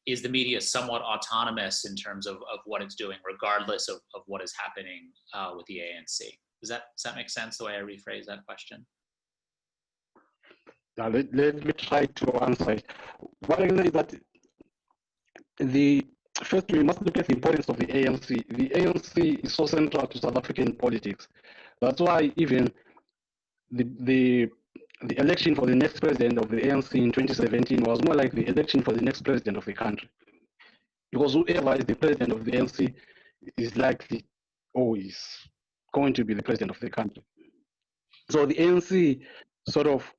is the media somewhat autonomous in terms of what it's doing, regardless of what is happening with the ANC? Does that make sense, the way I rephrase that question? Now, let me try to answer it. What I know is that first we must look at the importance of the ANC. The ANC is so central to South African politics. That's why even the election for the next president of the ANC in 2017 was more like the election for the next president of the country. Because whoever is the president of the ANC is likely always going to be the president of the country. So the ANC sort of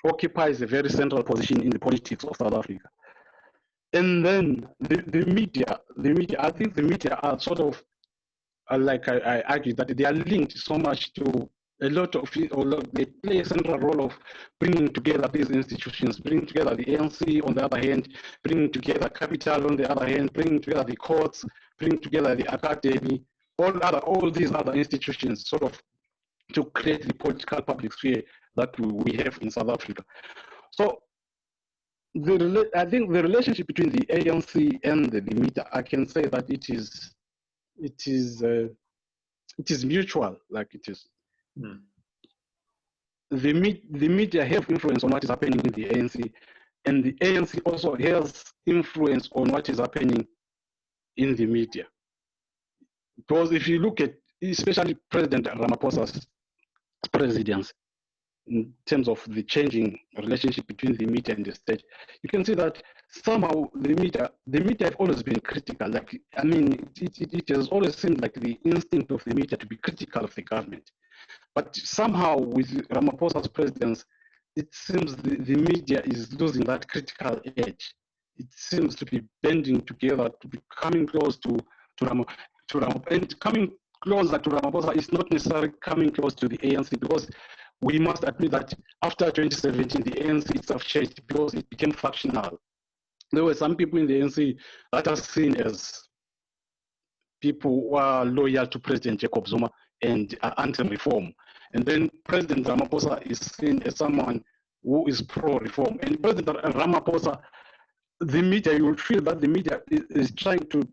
occupies a very central position in the politics of South Africa. And then the media, I think the media are sort of, like I argue, that they are linked so much to a lot of, they play a central role of bringing together these institutions, bringing together the ANC on the other hand, bringing together capital on the other hand, bringing together the courts, bringing together the academy, all these other institutions, sort of to create the political public sphere that we have in South Africa. So I think the relationship between the ANC and the media, I can say that it is mutual, like it is. Mm. The media have influence on what is happening in the ANC, and the ANC also has influence on what is happening in the media. Because if you look at, especially President Ramaphosa's presidency, in terms of the changing relationship between the media and the state, you can see that somehow the media have always been critical. Like, I mean, it has always seemed like the instinct of the media to be critical of the government. But somehow with Ramaphosa's presidency, it seems the media is losing that critical edge. It seems to be bending together, to be coming close to Ramaphosa. And coming closer to Ramaphosa is not necessarily coming close to the ANC, because we must admit that after 2017, the ANC itself changed because it became factional. There were some people in the ANC that are seen as people who are loyal to President Jacob Zuma, and anti-reform. And then President Ramaphosa is seen as someone who is pro-reform. And President Ramaphosa, the media, you will feel that the media is trying to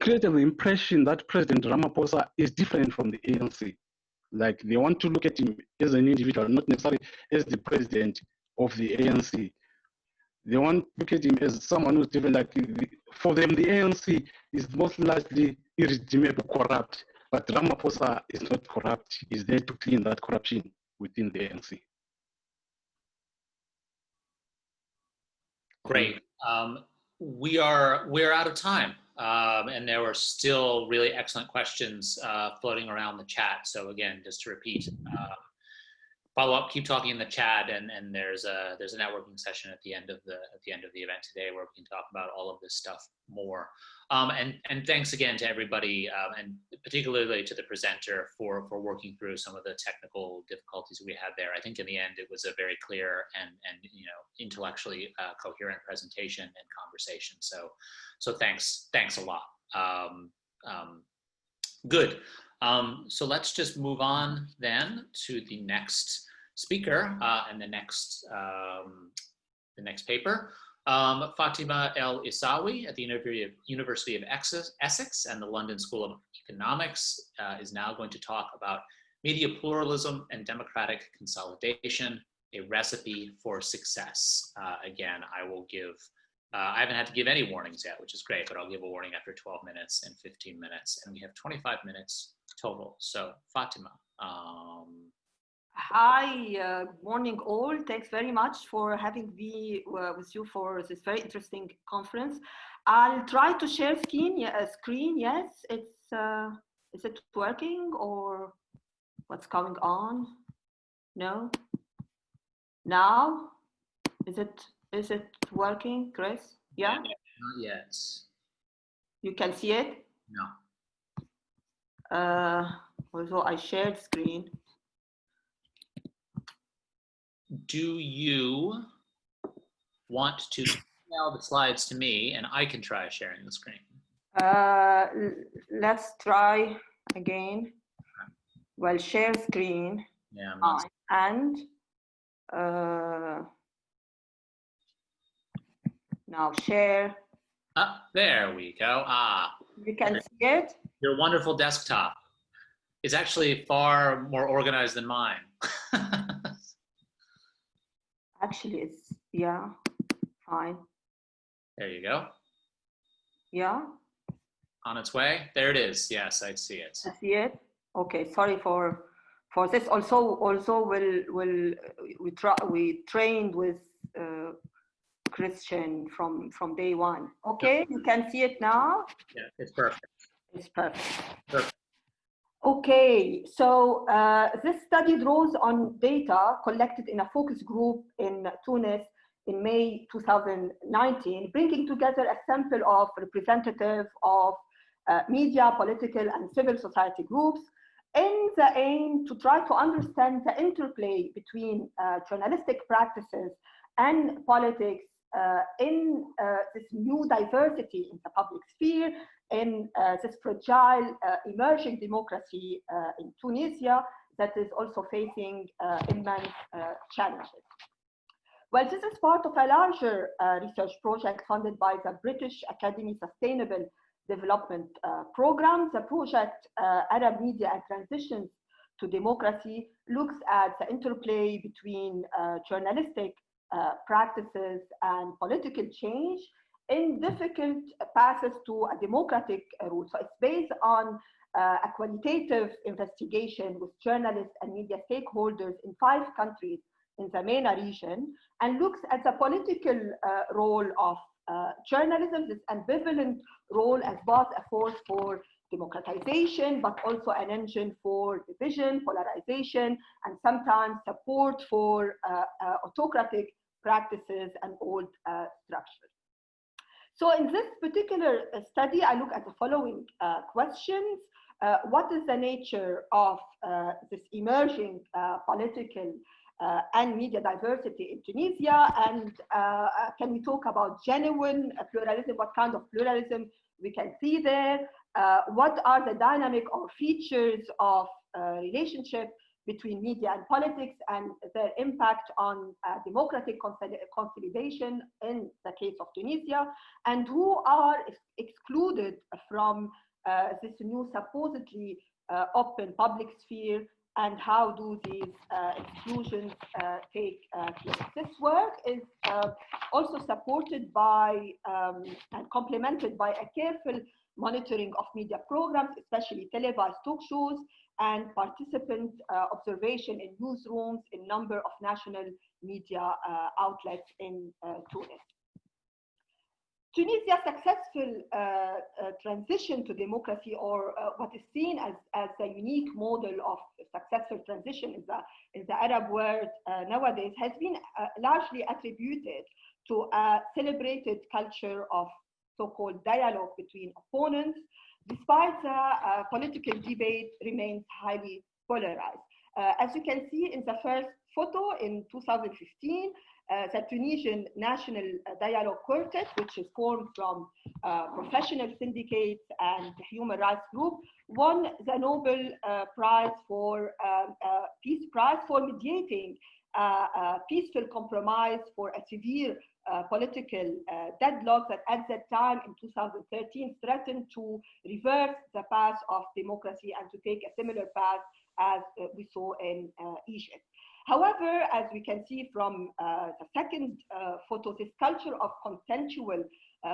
create an impression that President Ramaphosa is different from the ANC. Like they want to look at him as an individual, not necessarily as the president of the ANC. They want to look at him as someone who's different. Like for them, the ANC is most likely irredeemable, corrupt, but Ramaphosa is not corrupt. He's there to clean that corruption within the ANC. Great. We're out of time, and there were still really excellent questions floating around the chat. So again, just to repeat, follow up, keep talking in the chat, and there's a networking session at the end of the event today where we can talk about all of this stuff more. And thanks again to everybody, and particularly to the presenter for working through some of the technical difficulties we had there. I think in the end it was a very clear and intellectually coherent presentation and conversation. So thanks a lot. Good. So let's just move on then to the next speaker and the next paper. Fatima El Issawi at the University of Essex and the London School of Economics is now going to talk about media pluralism and democratic consolidation, a recipe for success. Again, I will give, I haven't had to give any warnings yet, which is great, but I'll give a warning after 12 minutes and 15 minutes, and we have 25 minutes total. So Fatima. Hi, morning all. Thanks very much for having me with you for this very interesting conference. I'll try to share screen. Yes, it's is it working or what's going on? No. Now, is it working, Chris? Yeah. Not yet. You can see it. No. Although I shared screen. Do you want to email the slides to me and I can try sharing the screen? Let's try again. Well, share screen. Yeah. And now share. There we go. You can see it. Your wonderful desktop is actually far more organized than mine. Actually, it's, yeah, fine. There you go. Yeah. On its way. There it is. Yes, I see it. I see it. Okay. Sorry for this. Also, we trained with Christian from day one. Okay, you can see it now. Yeah, it's perfect. It's perfect. Perfect. Okay, so this study draws on data collected in a focus group in Tunis in May 2019, bringing together a sample of representative of media, political, and civil society groups in the aim to try to understand the interplay between journalistic practices and politics in this new diversity in the public sphere, in this fragile emerging democracy in Tunisia that is also facing immense challenges. Well, this is part of a larger research project funded by the British Academy Sustainable Development Program. The project Arab Media and Transitions to Democracy looks at the interplay between journalistic practices and political change in difficult paths to a democratic route. So it's based on a qualitative investigation with journalists and media stakeholders in 5 countries in the MENA region, and looks at the political role of journalism, this ambivalent role as both a force for democratization, but also an engine for division, polarization, and sometimes support for autocratic practices and old structures. So in this particular study, I look at the following questions. What is the nature of this emerging political and media diversity in Tunisia? And can we talk about genuine pluralism? What kind of pluralism we can see there. What are the dynamic or features of relationship between media and politics and their impact on democratic consolidation in the case of Tunisia, and who are excluded from this new supposedly open public sphere, and how do these exclusions take place. This work is also supported by and complemented by a careful monitoring of media programs, especially televised talk shows, and participant observation in newsrooms in number of national media outlets in Tunis. Tunisia's successful transition to democracy, or what is seen as a unique model of successful transition in the Arab world nowadays, has been largely attributed to a celebrated culture of so-called dialogue between opponents, despite the political debate remains highly polarized. As you can see in the first photo in 2015, the Tunisian National Dialogue Quartet, which is formed from professional syndicates and human rights group, won the Nobel Prize for Peace Prize for mediating a peaceful compromise for a severe political deadlock that at that time in 2013 threatened to reverse the path of democracy and to take a similar path as we saw in Egypt. However, as we can see from the second photo, this culture of consensual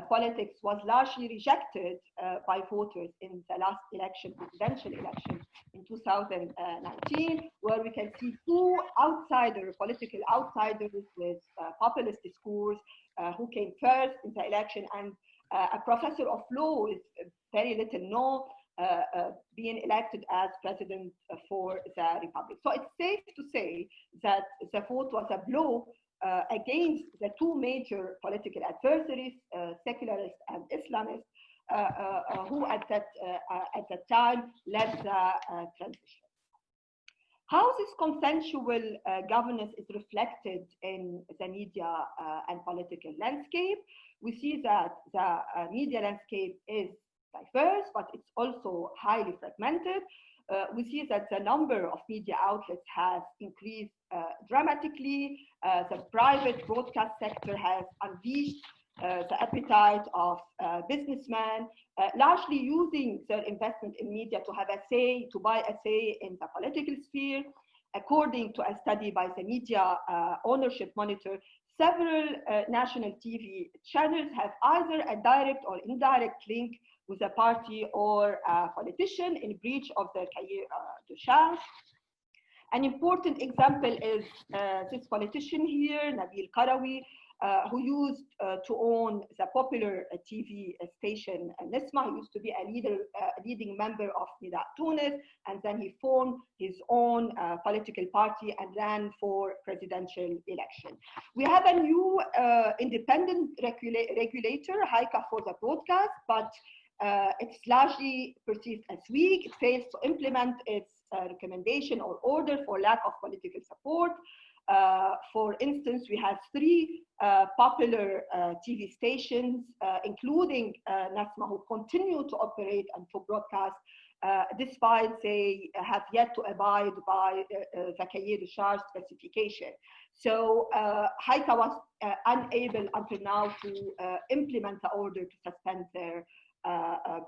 politics was largely rejected by voters in the last election, presidential election in 2019, where we can see two political outsiders with populist discourse who came first in the election, and a professor of law with very little known being elected as president for the republic. So it's safe to say that the vote was a blow against the two major political adversaries, secularists and Islamists, who at that time led the transition. How this consensual governance is reflected in the media and political landscape? We see that the media landscape is diverse, but it's also highly fragmented. We see that the number of media outlets has increased dramatically. The private broadcast sector has unleashed the appetite of businessmen, largely using their investment in media to have a say, to buy a say in the political sphere. According to a study by the Media Ownership Monitor, several national TV channels have either a direct or indirect link with a party or a politician in breach of their cahier de charge. An important example is this politician here, Nabil Karawi, who used to own the popular TV station Nisma. He used to be a leading member of Nida Tunis, and then he formed his own political party and ran for presidential election. We have a new independent regulator, HICA, for the broadcast, but it's largely perceived as weak. It fails to implement its recommendation or order for lack of political support. For instance, we have three popular TV stations, including Nasma, who continue to operate and to broadcast, despite they have yet to abide by the cahier de charge specification. So HICA was unable until now to implement the order to suspend their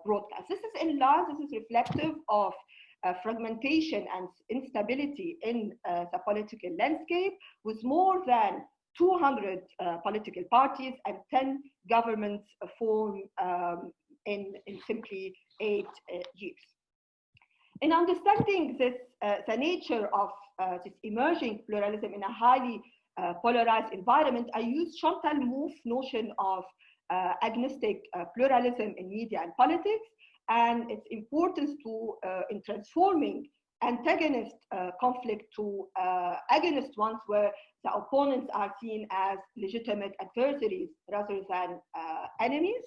broadcast. This is in large, this is reflective of fragmentation and instability in the political landscape, with more than 200 political parties and 10 governments formed in simply 8 years. In understanding this, the nature of this emerging pluralism in a highly polarized environment, I use Chantal Mouffe's notion of agnostic pluralism in media and politics, and its importance to in transforming antagonist conflict to agonist ones, where the opponents are seen as legitimate adversaries rather than enemies.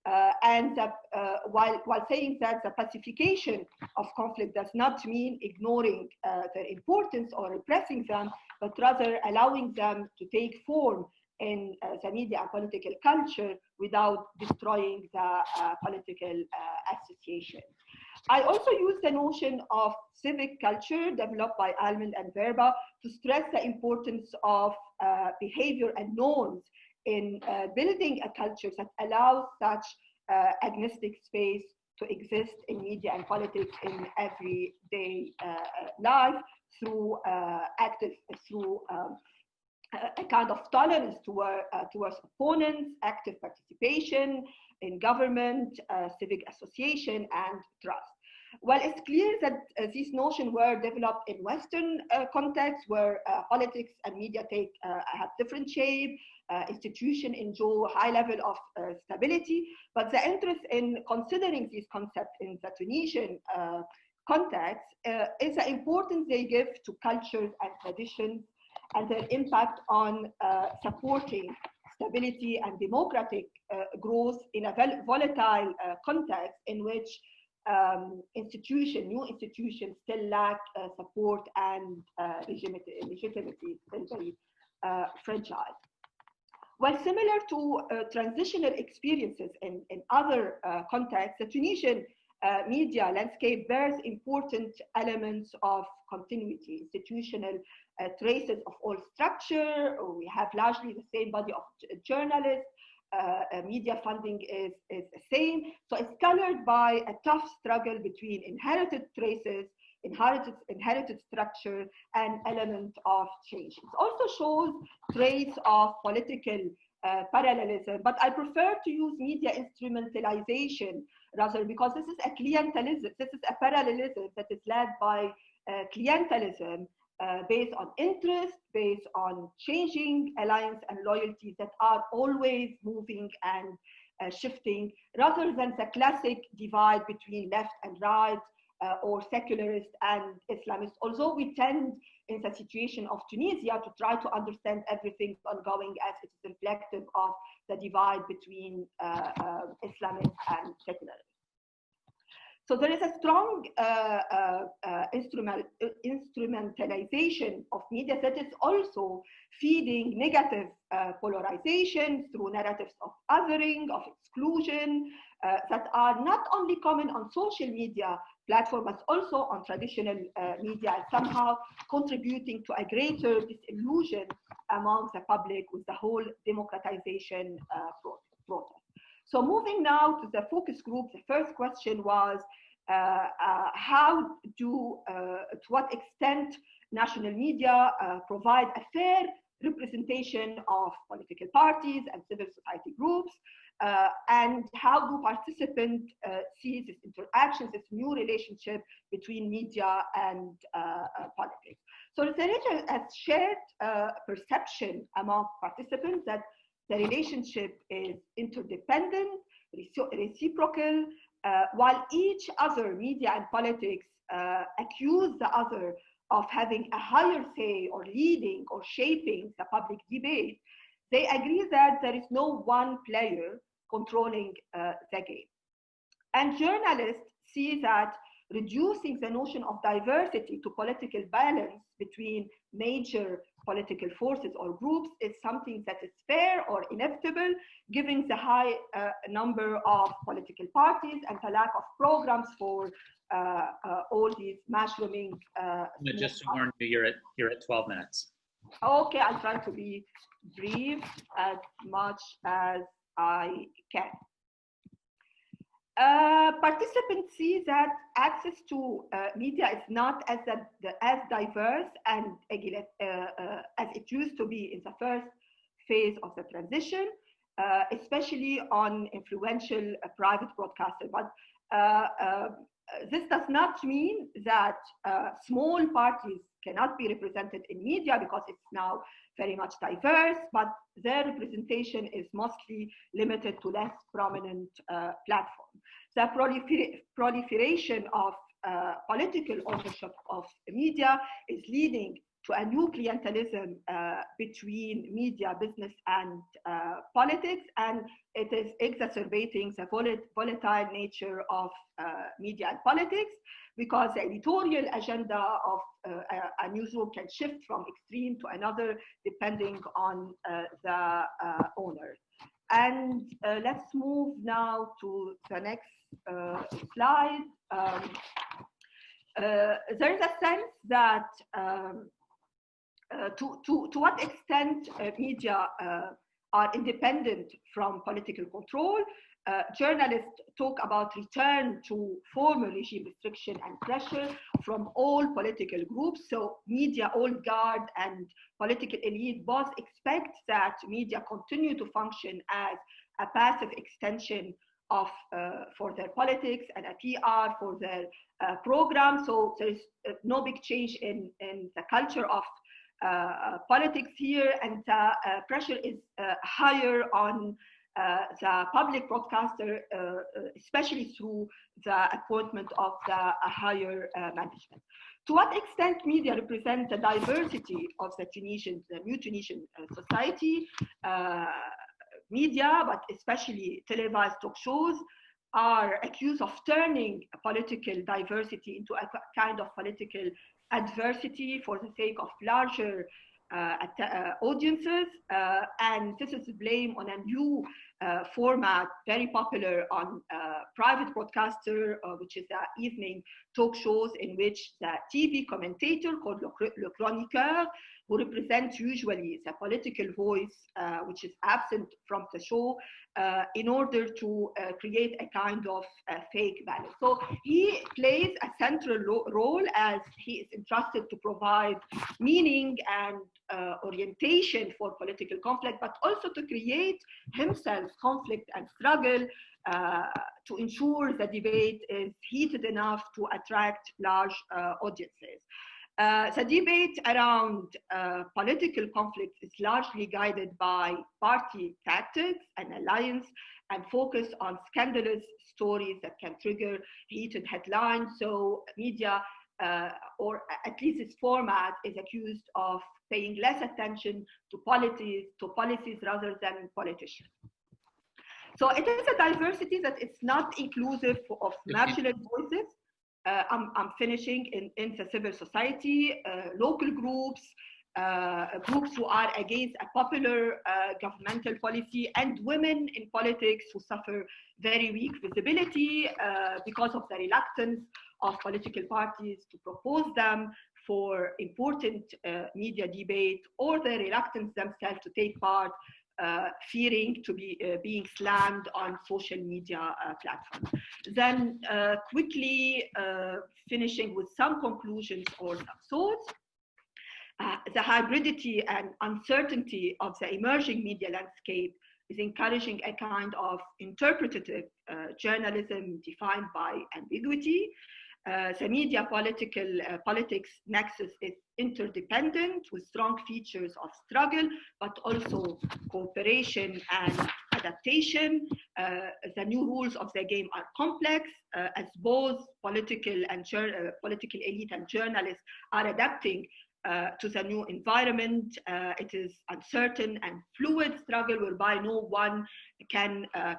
While saying that the pacification of conflict does not mean ignoring their importance or repressing them, but rather allowing them to take form in the media and political culture without destroying the political association. I also use the notion of civic culture developed by Almond and Verba to stress the importance of behavior and norms in building a culture that allows such agnostic space to exist in media and politics in everyday life through a kind of tolerance towards opponents, active participation in government, civic association, and trust. Well, it's clear that these notions were developed in Western contexts where politics and media have different shape, institutions enjoy high level of stability, but the interest in considering these concepts in the Tunisian context is the importance they give to cultures and traditions and their impact on supporting stability and democratic growth in a volatile context in which new institutions still lack support and legitimacy, still very fragile. Well, similar to transitional experiences in other contexts, the Tunisian media landscape bears important elements of continuity, institutional traces of all structure. We have largely the same body of journalists. Media funding is the same. So it's colored by a tough struggle between inherited traces, inherited structure, and element of change. It also shows traits of political parallelism, but I prefer to use media instrumentalization rather, because this is a clientelism, this is a parallelism that is led by clientelism based on interest, based on changing alliance and loyalties that are always moving and shifting, rather than the classic divide between left and right or secularist and Islamist. Although we tend in the situation of Tunisia to try to understand everything ongoing as it is reflective of the divide between Islamists and secularists. So there is a strong instrumentalization of media that is also feeding negative polarization through narratives of othering, of exclusion, that are not only common on social media platforms, but also on traditional media, and somehow contributing to a greater disillusion among the public with the whole democratization process. So moving now to the focus group, the first question was to what extent national media provide a fair representation of political parties and civil society groups, and how do participants see this interaction, this new relationship between media and politics. So there is a shared perception among participants that the relationship is interdependent, reciprocal, while each other, media and politics, accuse the other of having a higher say or leading or shaping the public debate. They agree that there is no one player controlling the game. And journalists see that reducing the notion of diversity to political balance between major political forces or groups is something that is fair or inevitable, given the high number of political parties and the lack of programs for all these mushrooming. Just to warn you, you're at 12 minutes. Okay, I'll try to be brief as much as I can. Participants see that access to media is not as diverse and as it used to be in the first phase of the transition, especially on influential private broadcasters. But this does not mean that small parties cannot be represented in media, because it's now very much diverse, but their representation is mostly limited to less prominent platforms. The proliferation of political ownership of media is leading to a new clientelism between media, business, and politics, and it is exacerbating the volatile nature of media and politics, because the editorial agenda of a newsroom can shift from extreme to another depending on the owner. And let's move now to the next slide. There is a sense that to what extent media are independent from political control. Journalists talk about return to former regime restriction and pressure from all political groups. So media, old guard, and political elite both expect that media continue to function as a passive extension of for their politics and a PR for their program. So there is no big change in the culture of politics here, and the pressure is higher on the public broadcaster, especially through the appointment of the higher management. To what extent media represent the diversity of the new Tunisian society? Media, but especially televised talk shows, are accused of turning political diversity into a kind of political adversity for the sake of larger audiences, and this is blame on a new format very popular on private broadcaster, which is the evening talk shows in which the TV commentator called le chroniqueur, who represents usually the political voice, which is absent from the show, in order to create a kind of fake balance. So he plays a central role as he is entrusted to provide meaning and orientation for political conflict, but also to create himself conflict and struggle to ensure the debate is heated enough to attract large audiences. The debate around political conflicts is largely guided by party tactics and alliance and focus on scandalous stories that can trigger heated headlines. So media, or at least its format, is accused of paying less attention to policies rather than politicians. So it is a diversity that is not inclusive of marginal voices. I'm finishing in the civil society, local groups, groups who are against a popular governmental policy, and women in politics who suffer very weak visibility because of the reluctance of political parties to propose them for important media debate, or the reluctance themselves to take part, fearing to be being slammed on social media platforms. Then quickly finishing with some conclusions or some thoughts. The hybridity and uncertainty of the emerging media landscape is encouraging a kind of interpretative journalism defined by ambiguity. The media politics nexus is interdependent with strong features of struggle, but also cooperation and adaptation. The new rules of the game are complex, as both political elite and journalists are adapting to the new environment. It is uncertain and fluid struggle whereby no one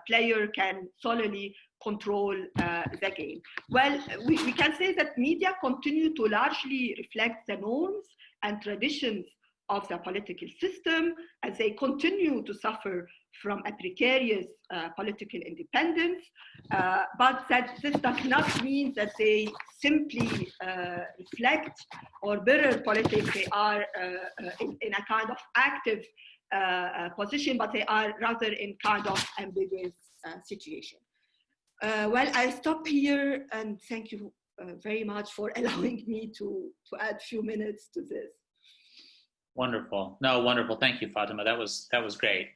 player can solely control the game. Well, we can say that media continue to largely reflect the norms and traditions of the political system as they continue to suffer from a precarious political independence, but that this does not mean that they simply reflect or mirror politics. They are in a kind of active position, but they are rather in kind of ambiguous situation. Well, I stop here, and thank you very much for allowing me to add a few minutes to this. Wonderful. No, wonderful. Thank you, Fatima. That was great.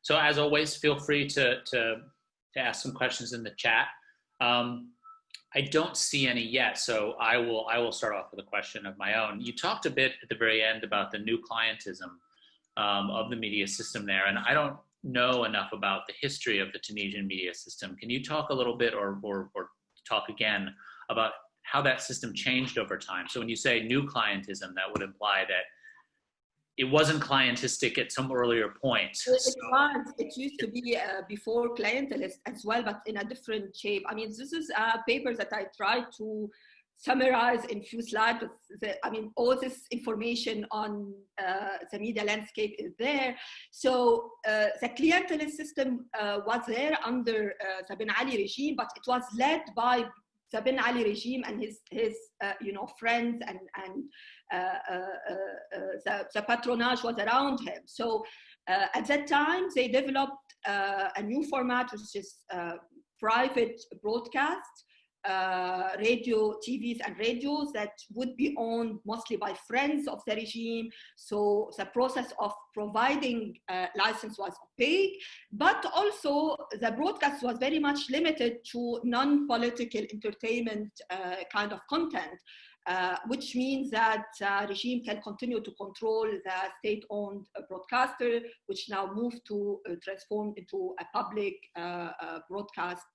So as always, feel free to ask some questions in the chat. I don't see any yet, so I will start off with a question of my own. You talked a bit at the very end about the new clientism of the media system there, and I don't know enough about the history of the Tunisian media system. Can you talk a little bit or talk again about how that system changed over time? So when you say new clientism, that would imply that it wasn't clientistic at some earlier point. It used to be before clientelist as well, but in a different shape. I mean, this is a paper that I tried to summarize in few slides. I mean, all this information on the media landscape is there. So the clientelist system was there under the Ben Ali regime, but it was led by the Ben Ali regime and his friends, and the patronage was around him. So at that time, they developed a new format, which is private broadcast, radio, TVs and radios that would be owned mostly by friends of the regime. So the process of providing license was opaque, but also the broadcast was very much limited to non-political entertainment kind of content. Which means that regime can continue to control the state-owned broadcaster, which now moved to transform into a public broadcast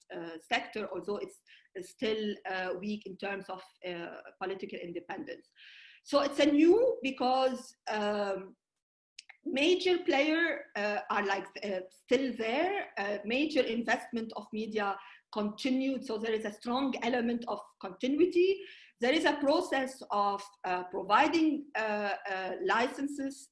sector, although it's still weak in terms of political independence. So it's a new, because major players are like still there, major investment of media continued, so there is a strong element of continuity. There is a process of providing licenses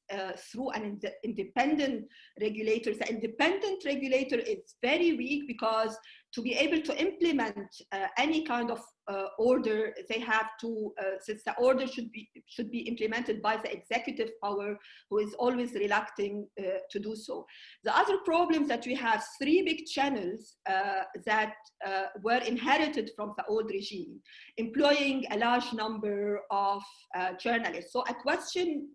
through an independent regulator. The independent regulator is very weak, because to be able to implement any kind of order, they have to, since the order should be implemented by the executive power, who is always reluctant to do so. The other problem that we have 3 big channels that were inherited from the old regime, employing a large number of journalists. So a question,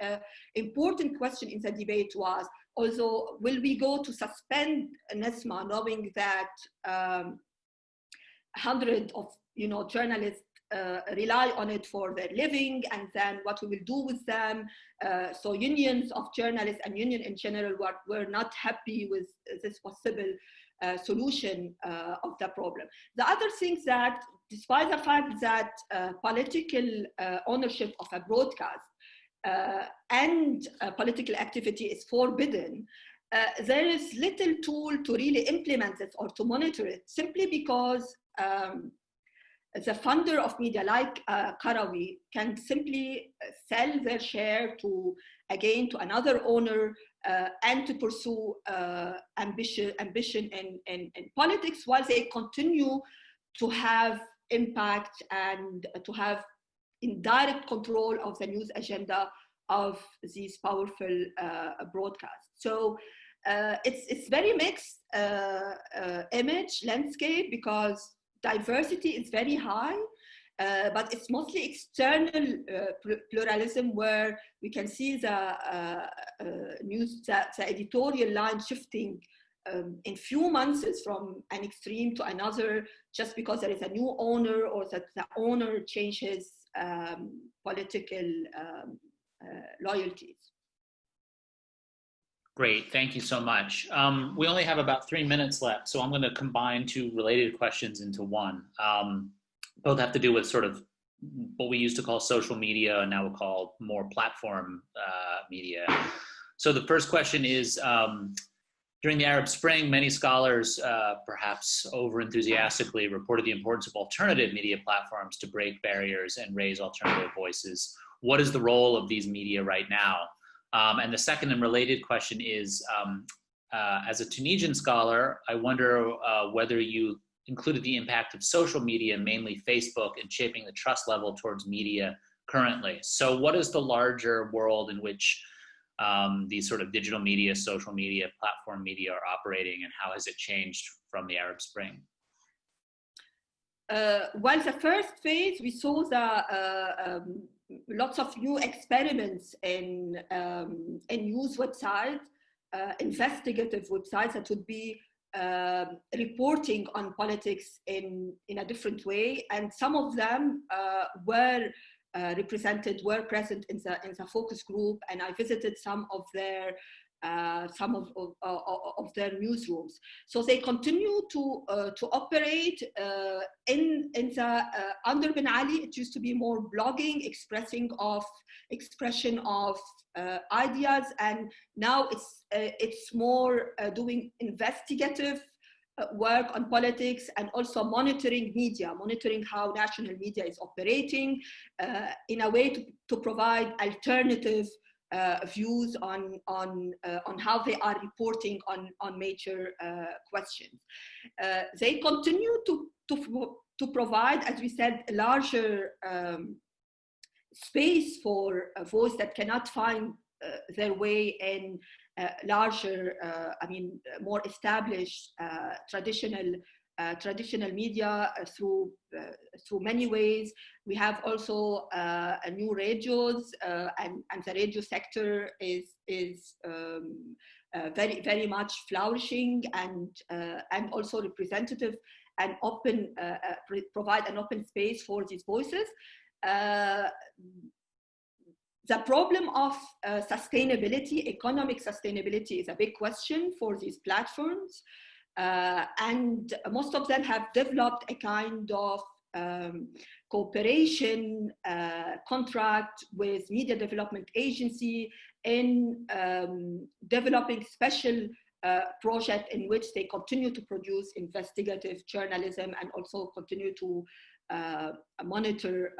important question in the debate was, also, will we go to suspend NESMA, knowing that hundreds of journalists rely on it for their living, and then what we will do with them? So unions of journalists and union in general were not happy with this possible solution of the problem. The other thing that, despite the fact that political ownership of a broadcast and political activity is forbidden, there is little tool to really implement it or to monitor it, simply because the funder of media, like Karawi, can simply sell their share to another owner and to pursue ambition in politics, while they continue to have impact and to have indirect control of the news agenda of these powerful broadcasts. So it's very mixed image landscape, because diversity is very high, but it's mostly external pluralism, where we can see the news, the editorial line shifting in few months from an extreme to another, just because there is a new owner, or that the owner changes political loyalties. Great, thank you so much. We only have about 3 minutes left, so I'm going to combine 2 related questions into one. Both have to do with sort of what we used to call social media, and now we'll call more platform media. So the first question is, during the Arab Spring, many scholars, perhaps over-enthusiastically, reported the importance of alternative media platforms to break barriers and raise alternative voices. What is the role of these media right now? And the second and related question is, as a Tunisian scholar, I wonder whether you included the impact of social media, mainly Facebook, in shaping the trust level towards media currently. So what is the larger world in which these sort of digital media, social media, platform media are operating, and how has it changed from the Arab Spring? Well, the first phase, we saw the lots of new experiments in news websites, investigative websites that would be reporting on politics in a different way, and some of them were present in the focus group, and I visited some of their newsrooms. So they continue to operate in the under Ben Ali. It used to be more blogging, expression of ideas, and now it's more doing investigative work on politics and also monitoring media, monitoring how national media is operating in a way to provide alternative views on how they are reporting on major questions. They continue to provide, as we said, a larger space for a voice that cannot find their way in larger, more established traditional media through many ways. We have also new radios, and the radio sector is very much flourishing and also representative and open, provide an open space for these voices. The problem of sustainability, economic sustainability, is a big question for these platforms. And most of them have developed a kind of cooperation contract with media development agency in developing special project in which they continue to produce investigative journalism and also continue to monitor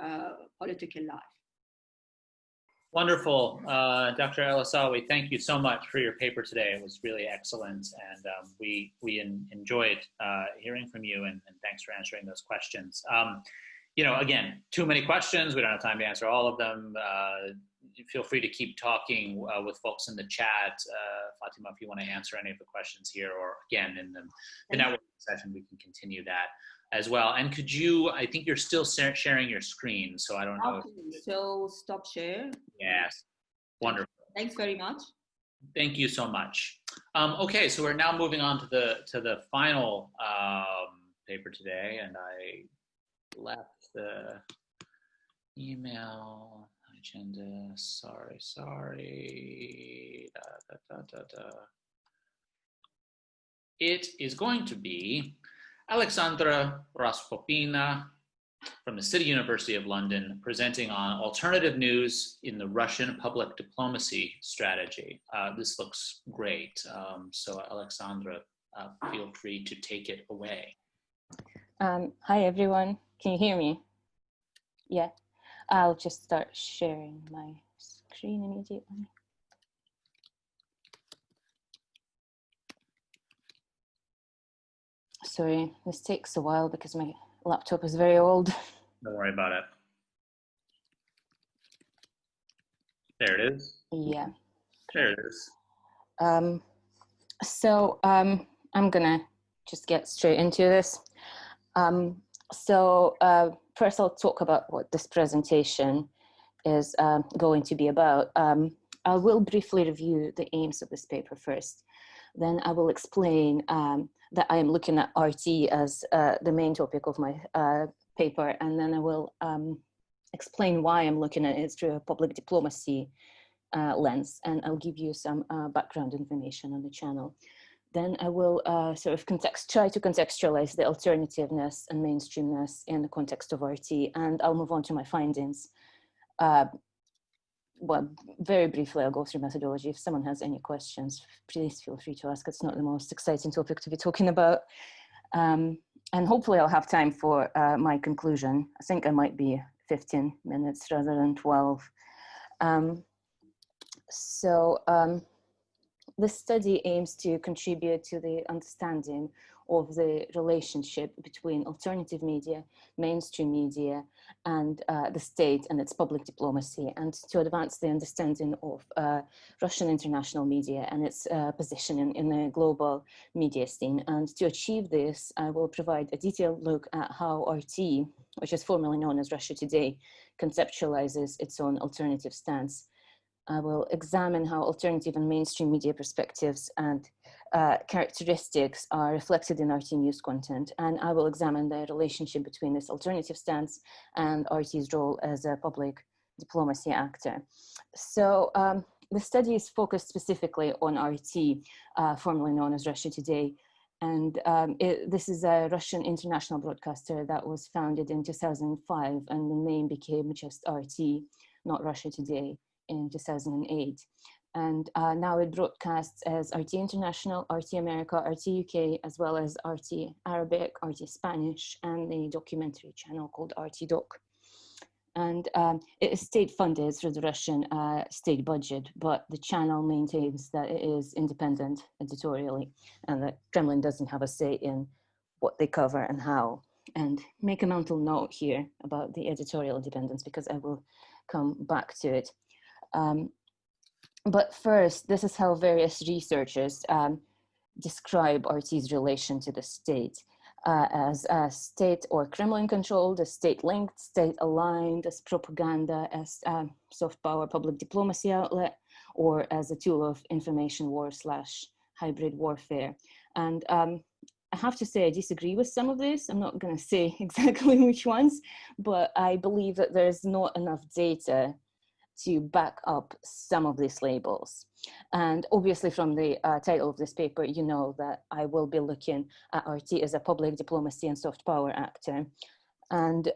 political life. Wonderful. Dr. Issawi, thank you so much for your paper today. It was really excellent, and we enjoyed hearing from you, and thanks for answering those questions. You know, again, too many questions. We don't have time to answer all of them. Feel free to keep talking with folks in the chat. Fatima, if you want to answer any of the questions here, or again, in the networking session, we can continue that as well. And could you, I think you're still sharing your screen, so I don't know. Okay, so stop share. Yes, wonderful. Thanks very much. Thank you so much. Okay, so we're now moving on to the final paper today, and I left the email agenda. Sorry. It is going to be Aleksandra Raspopina from the City University of London presenting on alternative news in the Russian public diplomacy strategy. This looks great. So Aleksandra, feel free to take it away. Hi, everyone. Can you hear me? Yeah. I'll just start sharing my screen immediately. Sorry, this takes a while because my laptop is very old. Don't worry about it. There it is. Yeah. There it is. So I'm gonna just get straight into this. First I'll talk about what this presentation is going to be about. I will briefly review the aims of this paper first. Then I will explain that I am looking at RT as the main topic of my paper, and then I will explain why I'm looking at it through a public diplomacy lens, and I'll give you some background information on the channel. Then I will sort of try to contextualize the alternativeness and mainstreamness in the context of RT, and I'll move on to my findings. Well, very briefly, I'll go through methodology. If someone has any questions, please feel free to ask. It's not the most exciting topic to be talking about. And hopefully I'll have time for my conclusion. I think I might be 15 minutes rather than 12. This study aims to contribute to the understanding of the relationship between alternative media, mainstream media, and the state and its public diplomacy, and to advance the understanding of Russian international media and its position in the global media scene. And to achieve this, I will provide a detailed look at how RT, which is formerly known as Russia Today, conceptualizes its own alternative stance. I will examine how alternative and mainstream media perspectives and characteristics are reflected in RT news content, and I will examine the relationship between this alternative stance and RT's role as a public diplomacy actor. So the study is focused specifically on RT, formerly known as Russia Today, and this is a Russian international broadcaster that was founded in 2005, and the name became just RT, not Russia Today, in 2008. And now it broadcasts as RT International, RT America, RT UK, as well as RT Arabic, RT Spanish, and the documentary channel called RT Doc. And it is state funded through the Russian state budget, but the channel maintains that it is independent editorially and that Kremlin doesn't have a say in what they cover and how. And make a mental note here about the editorial independence because I will come back to it. But first, this is how various researchers describe RT's relation to the state. As state or Kremlin-controlled, as state-linked, state-aligned, as propaganda, as soft power public diplomacy outlet, or as a tool of information war / hybrid warfare. And I have to say I disagree with some of this. I'm not going to say exactly which ones, but I believe that there's not enough data to back up some of these labels. And obviously from the title of this paper, you know that I will be looking at RT as a public diplomacy and soft power actor. And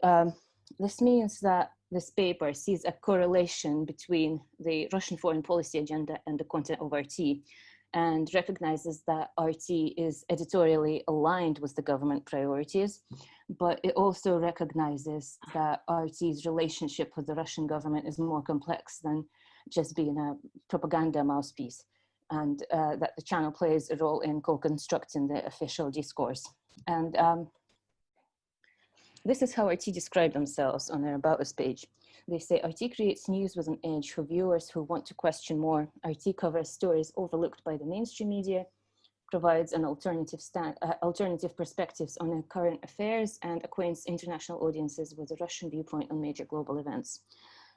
this means that this paper sees a correlation between the Russian foreign policy agenda and the content of RT, and recognizes that RT is editorially aligned with the government priorities, but it also recognizes that RT's relationship with the Russian government is more complex than just being a propaganda mouthpiece, and that the channel plays a role in co-constructing the official discourse. And this is how RT describe themselves on their About Us page. They say, RT creates news with an edge for viewers who want to question more. RT covers stories overlooked by the mainstream media, provides an alternative perspectives on current affairs, and acquaints international audiences with the Russian viewpoint on major global events.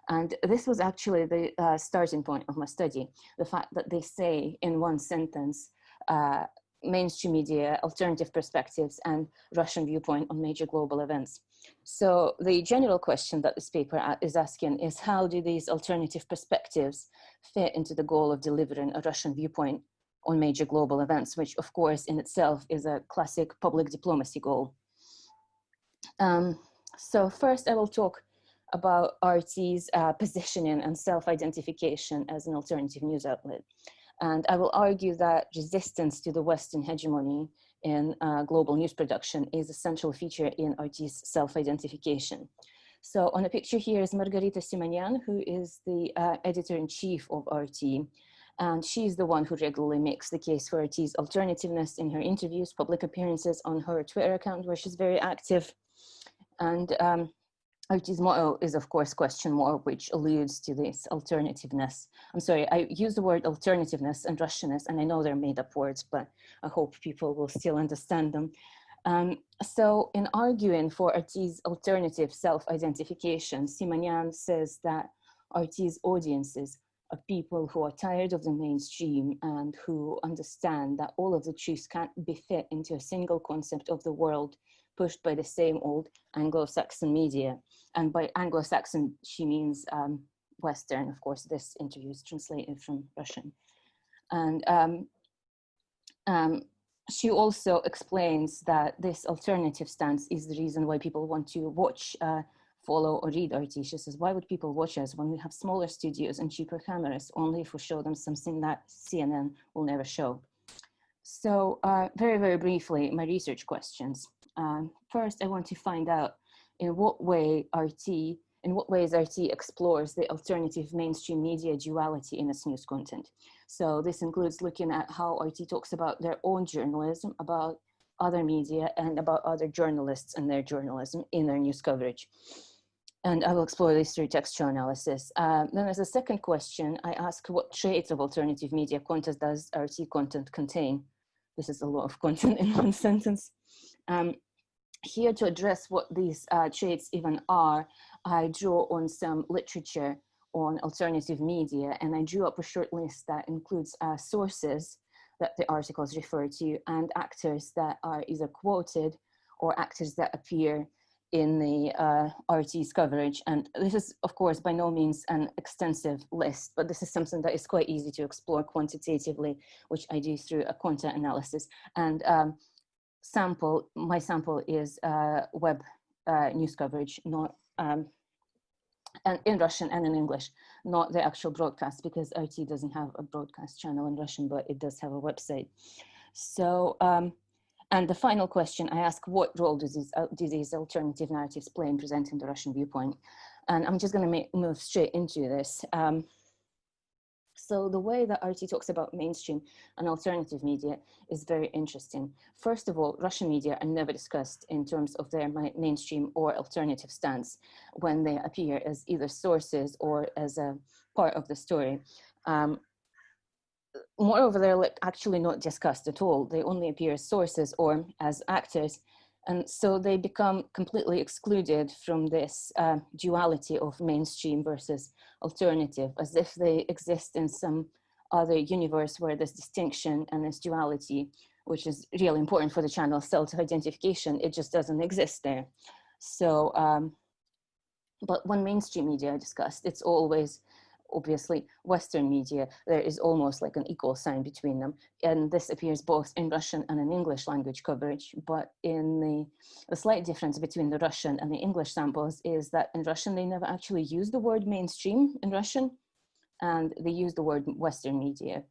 And this was actually the starting point of my study, the fact that they say in one sentence, mainstream media, alternative perspectives, and Russian viewpoint on major global events. So the general question that this paper is asking is, how do these alternative perspectives fit into the goal of delivering a Russian viewpoint on major global events, which of course in itself is a classic public diplomacy goal. So first I will talk about RT's positioning and self-identification as an alternative news outlet. And I will argue that resistance to the Western hegemony in global news production is a central feature in RT's self-identification. So on the picture here is Margarita Simonyan, who is the editor-in-chief of RT. And she's the one who regularly makes the case for RT's alternativeness in her interviews, public appearances on her Twitter account, where she's very active. And RT's motto is, of course, question more, which alludes to this alternativeness. I'm sorry, I use the word alternativeness and Russianness, and I know they're made up words, but I hope people will still understand them. So in arguing for RT's alternative self-identification, Simonyan says that RT's audiences are people who are tired of the mainstream and who understand that all of the truths can't be fit into a single concept of the world pushed by the same old Anglo-Saxon media. And by Anglo-Saxon, she means Western. Of course, this interview is translated from Russian. And she also explains that this alternative stance is the reason why people want to watch, follow or read RT. She says, why would people watch us when we have smaller studios and cheaper cameras, only if we show them something that CNN will never show? So very, very briefly, my research questions. First, I want to find out in what ways RT explores the alternative mainstream media duality in its news content. So this includes looking at how RT talks about their own journalism, about other media, and about other journalists and their journalism in their news coverage. And I will explore this through textual analysis. Then as a second question, I ask what traits of alternative media content does RT content contain? This is a lot of content in one sentence. Here to address what these traits even are, I draw on some literature on alternative media, and I drew up a short list that includes sources that the articles refer to and actors that are either quoted or actors that appear in the RT's coverage. And this is, of course, by no means an extensive list, but this is something that is quite easy to explore quantitatively, which I do through a content analysis. And my sample is web news coverage, not and in Russian and in English, not the actual broadcast, because RT doesn't have a broadcast channel in Russian, but it does have a website. So, and the final question I ask, what role do these alternative narratives play in presenting the Russian viewpoint? And I'm just going to move straight into this. So the way that RT talks about mainstream and alternative media is very interesting. First of all, Russian media are never discussed in terms of their mainstream or alternative stance when they appear as either sources or as a part of the story. Moreover, they're actually not discussed at all. They only appear as sources or as actors. And so they become completely excluded from this duality of mainstream versus alternative, as if they exist in some other universe where this distinction and this duality, which is really important for the channel self-identification, it just doesn't exist there. So, but when mainstream media are discussed, it's always obviously Western media. There is almost like an equal sign between them. And this appears both in Russian and in English language coverage. But in the slight difference between the Russian and the English samples is that in Russian, they never actually use the word mainstream in Russian, and they use the word Western media.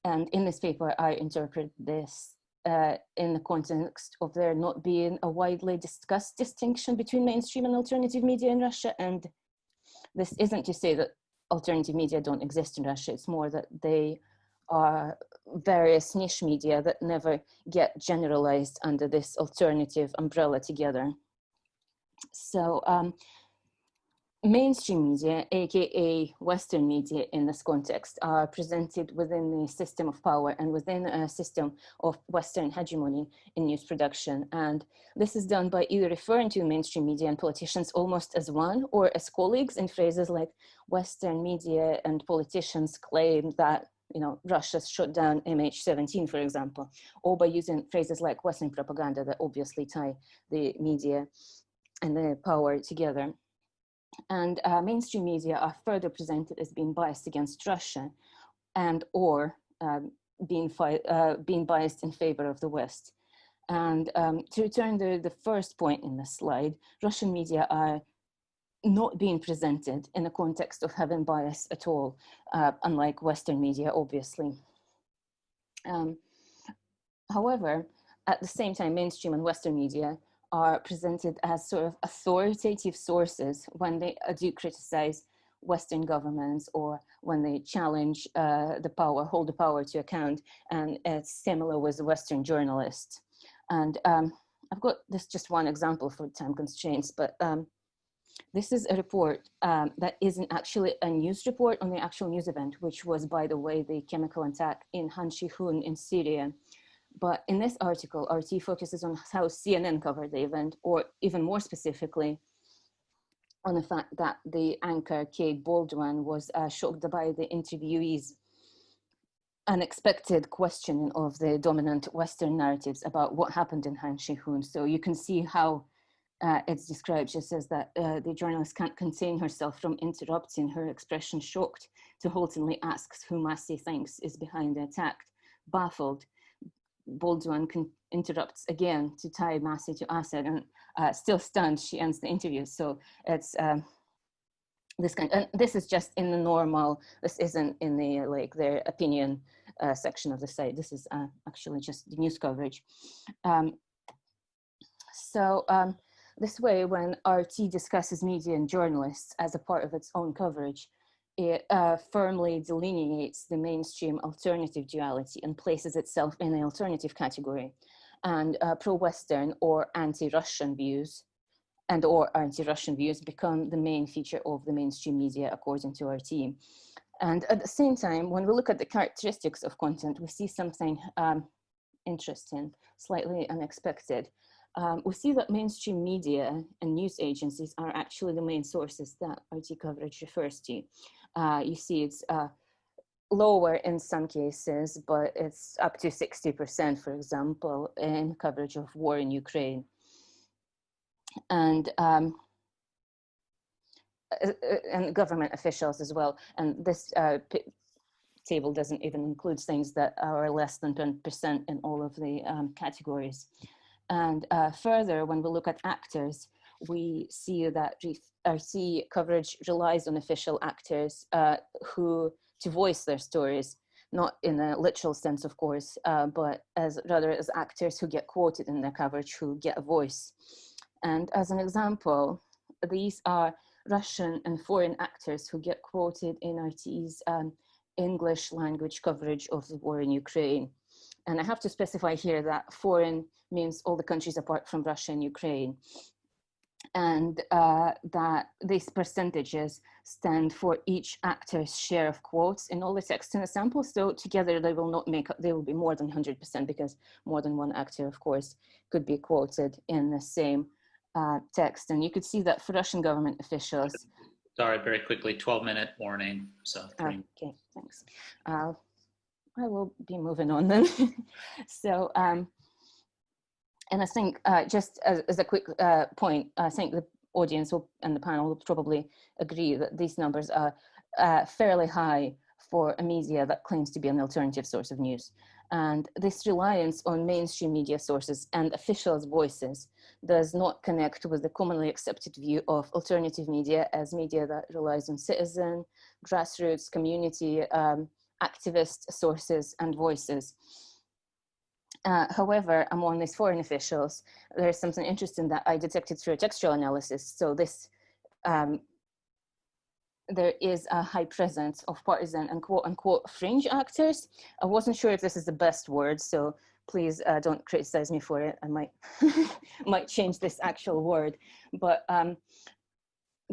And in this paper, I interpret this in the context of there not being a widely discussed distinction between mainstream and alternative media in Russia. And this isn't to say that alternative media don't exist in Russia. It's more that they are various niche media that never get generalized under this alternative umbrella together. So mainstream media, aka Western media in this context, are presented within the system of power and within a system of Western hegemony in news production. And this is done by either referring to mainstream media and politicians almost as one or as colleagues in phrases like Western media and politicians claim that, you know, Russia's shut down MH17, for example, or by using phrases like Western propaganda that obviously tie the media and the power together. And mainstream media are further presented as being biased against Russia and or being biased in favor of the West. And to return to the first point in the slide, Russian media are not being presented in the context of having bias at all, unlike Western media, obviously. However, at the same time, mainstream and Western media are presented as sort of authoritative sources when they do criticize Western governments or when they challenge the power, hold the power to account. And it's similar with Western journalists. And I've got this just one example for time constraints, but this is a report that isn't actually a news report on the actual news event, which was, by the way, the chemical attack in Han Shi-hun in Syria. But in this article, RT focuses on how CNN covered the event, or even more specifically, on the fact that the anchor, Kate Baldwin, was shocked by the interviewee's unexpected questioning of the dominant Western narratives about what happened in Han Shi-hun. So you can see how it's described. She says that the journalist can't contain herself from interrupting her expression shocked to haltingly asks who Massey thinks is behind the attack. Baffled, Baldwin interrupts again to tie Massey to Assad, and still stunned, she ends the interview. So it's this kind, and this is just in the normal, this isn't in the like their opinion section of the site. This is actually just the news coverage. This way, when RT discusses media and journalists as a part of its own coverage, it firmly delineates the mainstream alternative duality and places itself in the alternative category. And pro-Western or anti-Russian views or anti-Russian views become the main feature of the mainstream media, according to RT. And at the same time, when we look at the characteristics of content, we see something interesting, slightly unexpected. We see that mainstream media and news agencies are actually the main sources that RT coverage refers to. You see it's lower in some cases, but it's up to 60%, for example, in coverage of war in Ukraine. And government officials as well. And this table doesn't even include things that are less than 10% in all of the categories. And further, when we look at actors, we see that RT coverage relies on official actors to voice their stories, not in a literal sense, of course, but rather as actors who get quoted in their coverage, who get a voice. And as an example, these are Russian and foreign actors who get quoted in RT's English language coverage of the war in Ukraine. And I have to specify here that foreign means all the countries apart from Russia and Ukraine. And that these percentages stand for each actor's share of quotes in all the text in a sample. So together they will not make up, they will be more than 100% because more than one actor, of course, could be quoted in the same text. And you could see that for Russian government officials. Sorry, very quickly, 12-minute warning. So okay, thanks. I will be moving on then. So, and I think just as a quick point, I think the audience and the panel will probably agree that these numbers are fairly high for a media that claims to be an alternative source of news. And this reliance on mainstream media sources and officials' voices does not connect with the commonly accepted view of alternative media as media that relies on citizen, grassroots, community, activist sources and voices. However, among these foreign officials, there's something interesting that I detected through a textual analysis. So this, there is a high presence of partisan and quote unquote fringe actors. I wasn't sure if this is the best word, so please don't criticize me for it. I might change this actual word, but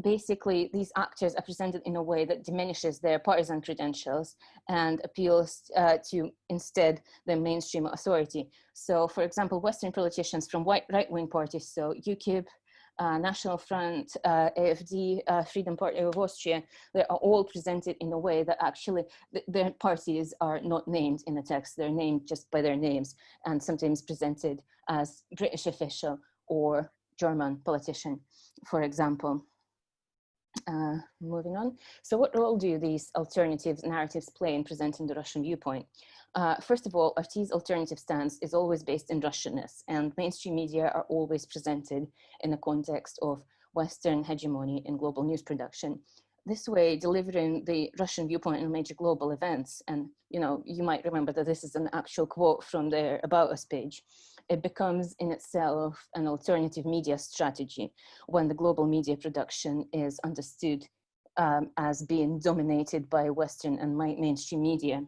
basically these actors are presented in a way that diminishes their partisan credentials and appeals to instead the mainstream authority. So for example, Western politicians from right-wing parties, so UKIP, National Front, AFD, Freedom Party of Austria, they are all presented in a way that actually their parties are not named in the text. They're named just by their names and sometimes presented as British official or German politician, for example. Moving on. So what role do these alternative narratives play in presenting the Russian viewpoint? First of all, RT's alternative stance is always based in Russianness, and mainstream media are always presented in the context of Western hegemony in global news production. This way, delivering the Russian viewpoint in major global events, and you might remember that this is an actual quote from their About Us page, it becomes in itself an alternative media strategy when the global media production is understood as being dominated by Western and mainstream media.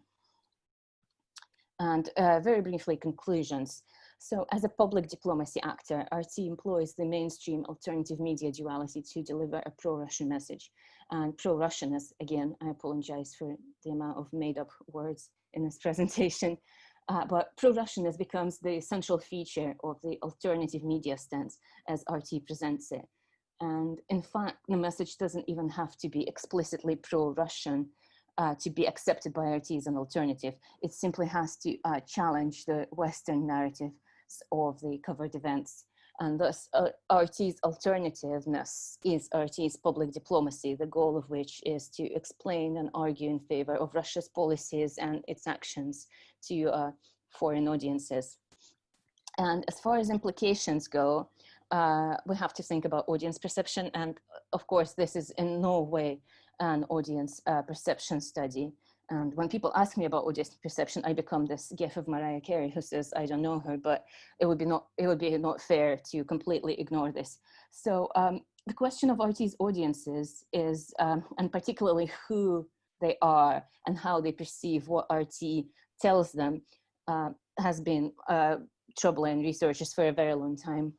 And very briefly, conclusions. So as a public diplomacy actor, RT employs the mainstream alternative media duality to deliver a pro-Russian message. And pro-Russianness, again, I apologize for the amount of made up words in this presentation, but pro-Russianness becomes the central feature of the alternative media stance as RT presents it. And in fact, the message doesn't even have to be explicitly pro-Russian to be accepted by RT as an alternative. It simply has to challenge the Western narrative of the covered events. And thus RT's alternativeness is RT's public diplomacy, the goal of which is to explain and argue in favor of Russia's policies and its actions to foreign audiences. And as far as implications go, we have to think about audience perception. And of course, this is in no way an audience perception study. And when people ask me about audience perception, I become this gif of Mariah Carey who says, I don't know her, but it would be not fair to completely ignore this. So the question of RT's audiences is, and particularly who they are and how they perceive what RT tells them, has been troubling researchers for a very long time.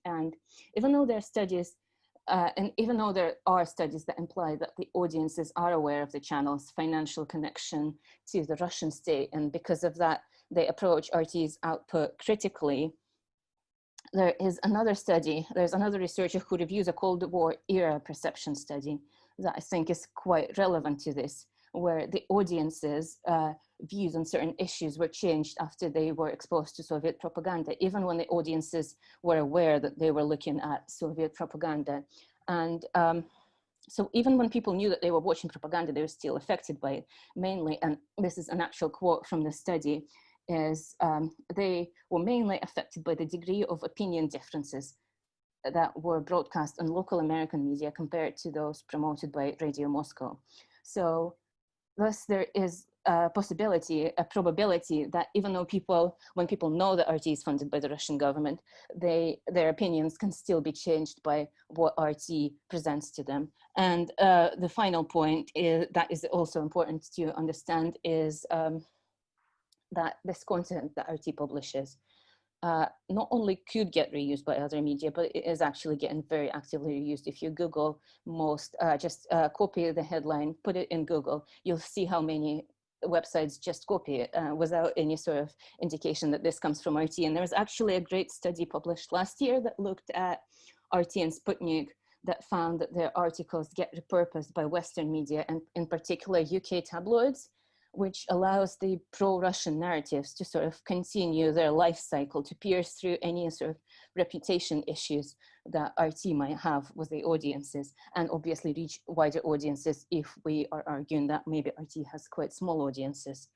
And even though there are studies, and even though there are studies that imply that the audiences are aware of the channel's financial connection to the Russian state, and because of that, they approach RT's output critically, there is another study, there's another researcher who reviews a Cold War era perception study that I think is quite relevant to this, where the audiences' views on certain issues were changed after they were exposed to Soviet propaganda, even when the audiences were aware that they were looking at Soviet propaganda. And so even when people knew that they were watching propaganda, they were still affected by it, mainly, and this is an actual quote from the study, is they were mainly affected by the degree of opinion differences that were broadcast on local American media compared to those promoted by Radio Moscow. So thus there is a possibility, a probability that even though when people know that RT is funded by the Russian government, their opinions can still be changed by what RT presents to them. And the final point that is also important to understand is that this content that RT publishes not only could get reused by other media, but it is actually getting very actively reused. If you Google just copy the headline, put it in Google, you'll see how many websites just copy it without any sort of indication that this comes from RT. And there was actually a great study published last year that looked at RT and Sputnik that found that their articles get repurposed by Western media, and in particular UK tabloids, which allows the pro-Russian narratives to sort of continue their life cycle, to pierce through any sort of reputation issues that RT might have with the audiences, and obviously reach wider audiences if we are arguing that maybe RT has quite small audiences.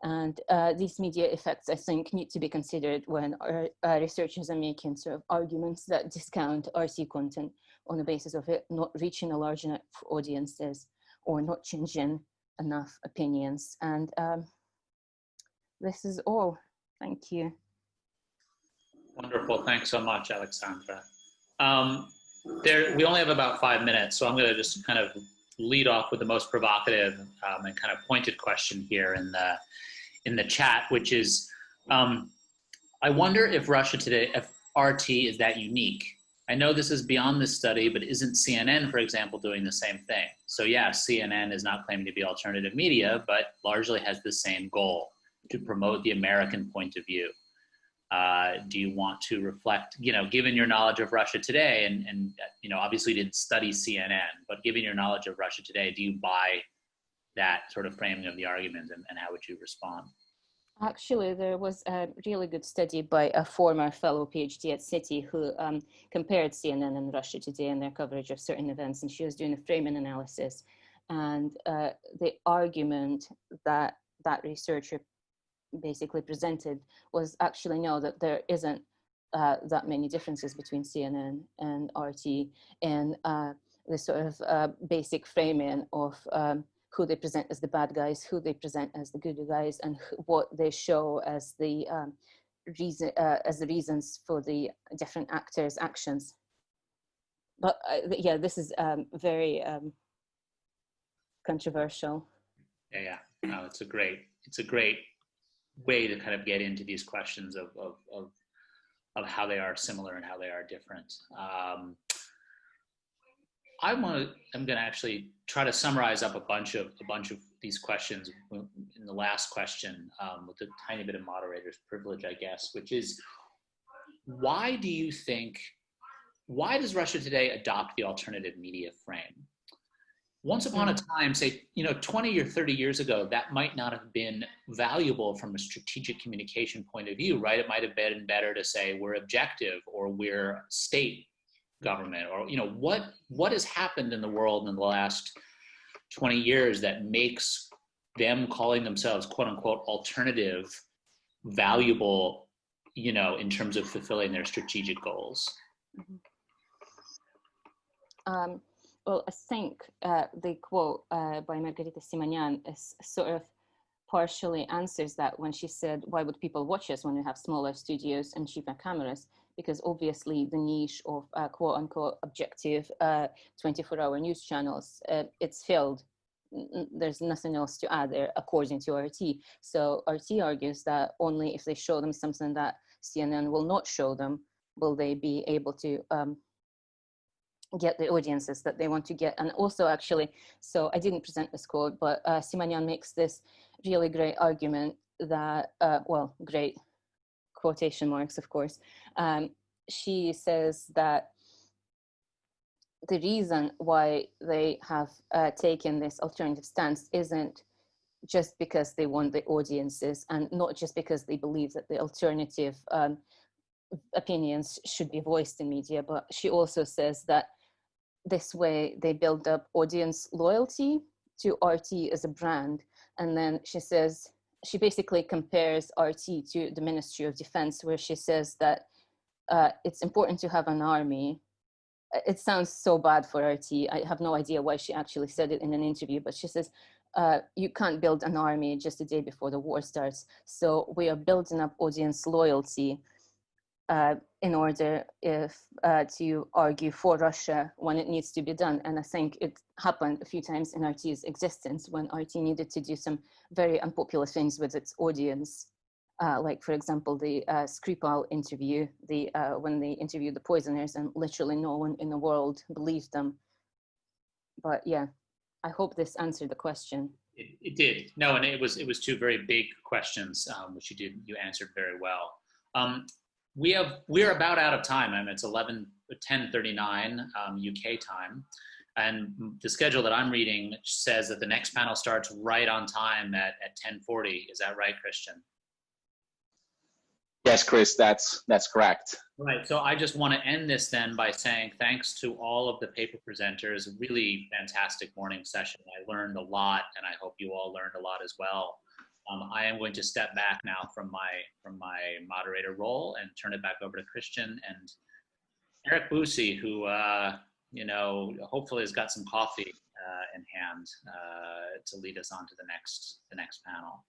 And these media effects, I think, need to be considered when our researchers are making sort of arguments that discount RT content on the basis of it not reaching a large enough audiences or not changing enough opinions. And this is all. Thank you. Wonderful. Thanks so much, Aleksandra. We only have about 5 minutes, so I'm going to just kind of lead off with the most provocative and kind of pointed question here in the chat, which is, I wonder if Russia today, if RT is that unique. I know this is beyond this study, but isn't CNN, for example, doing the same thing? So yeah, CNN is not claiming to be alternative media, but largely has the same goal, to promote the American point of view. Do you want to reflect, given your knowledge of Russia today, and obviously you didn't study CNN, but given your knowledge of Russia today, do you buy that sort of framing of the argument, and how would you respond? Actually, there was a really good study by a former fellow PhD at City who compared CNN and Russia Today and their coverage of certain events, and she was doing a framing analysis. And the argument that that researcher basically presented was actually no, that there isn't that many differences between CNN and RT in the sort of basic framing of who they present as the bad guys, who they present as the good guys, and what they show as the reasons for the different actors' actions. But yeah, this is very controversial. Yeah. No, it's a great way to kind of get into these questions of how they are similar and how they are different. I'm going to actually try to summarize up a bunch of these questions in the last question with a tiny bit of moderator's privilege, I guess, which is, why does Russia Today adopt the alternative media frame? Once upon a time, say, 20 or 30 years ago, that might not have been valuable from a strategic communication point of view, right? It might have been better to say we're objective, or we're state government, or what has happened in the world in the last 20 years that makes them calling themselves quote unquote alternative valuable, in terms of fulfilling their strategic goals? Well, I think the quote by Margarita Simonyan is sort of partially answers that when she said, why would people watch us when we have smaller studios and cheaper cameras? Because obviously the niche of quote unquote objective 24-hour news channels, it's filled. There's nothing else to add there, according to RT. So RT argues that only if they show them something that CNN will not show them, will they be able to get the audiences that they want to get. And also actually, so I didn't present this quote, but Simonyan makes this really great argument that, well, great, quotation marks, of course. She says that the reason why they have taken this alternative stance isn't just because they want the audiences, and not just because they believe that the alternative opinions should be voiced in media, but she also says that this way they build up audience loyalty to RT as a brand. And then she says, she basically compares RT to the Ministry of Defense, where she says that it's important to have an army. It sounds so bad for RT. I have no idea why she actually said it in an interview, but she says, you can't build an army just a day before the war starts. So we are building up audience loyalty in order to argue for Russia when it needs to be done. And I think it happened a few times in RT's existence when RT needed to do some very unpopular things with its audience. Like, for example, the Skripal interview, when they interviewed the poisoners and literally no one in the world believed them. But yeah, I hope this answered the question. It did. No, and it was two very big questions, which you answered very well. We're about out of time. I mean, it's 10:39 UK time. And the schedule that I'm reading says that the next panel starts right on time at 10:40. Is that right, Christian? Yes, Chris, that's correct. Right, so I just want to end this then by saying thanks to all of the paper presenters. A really fantastic morning session. I learned a lot, and I hope you all learned a lot as well. I am going to step back now from my moderator role and turn it back over to Christian and Erik Boosie, who hopefully has got some coffee in hand to lead us on to the next panel.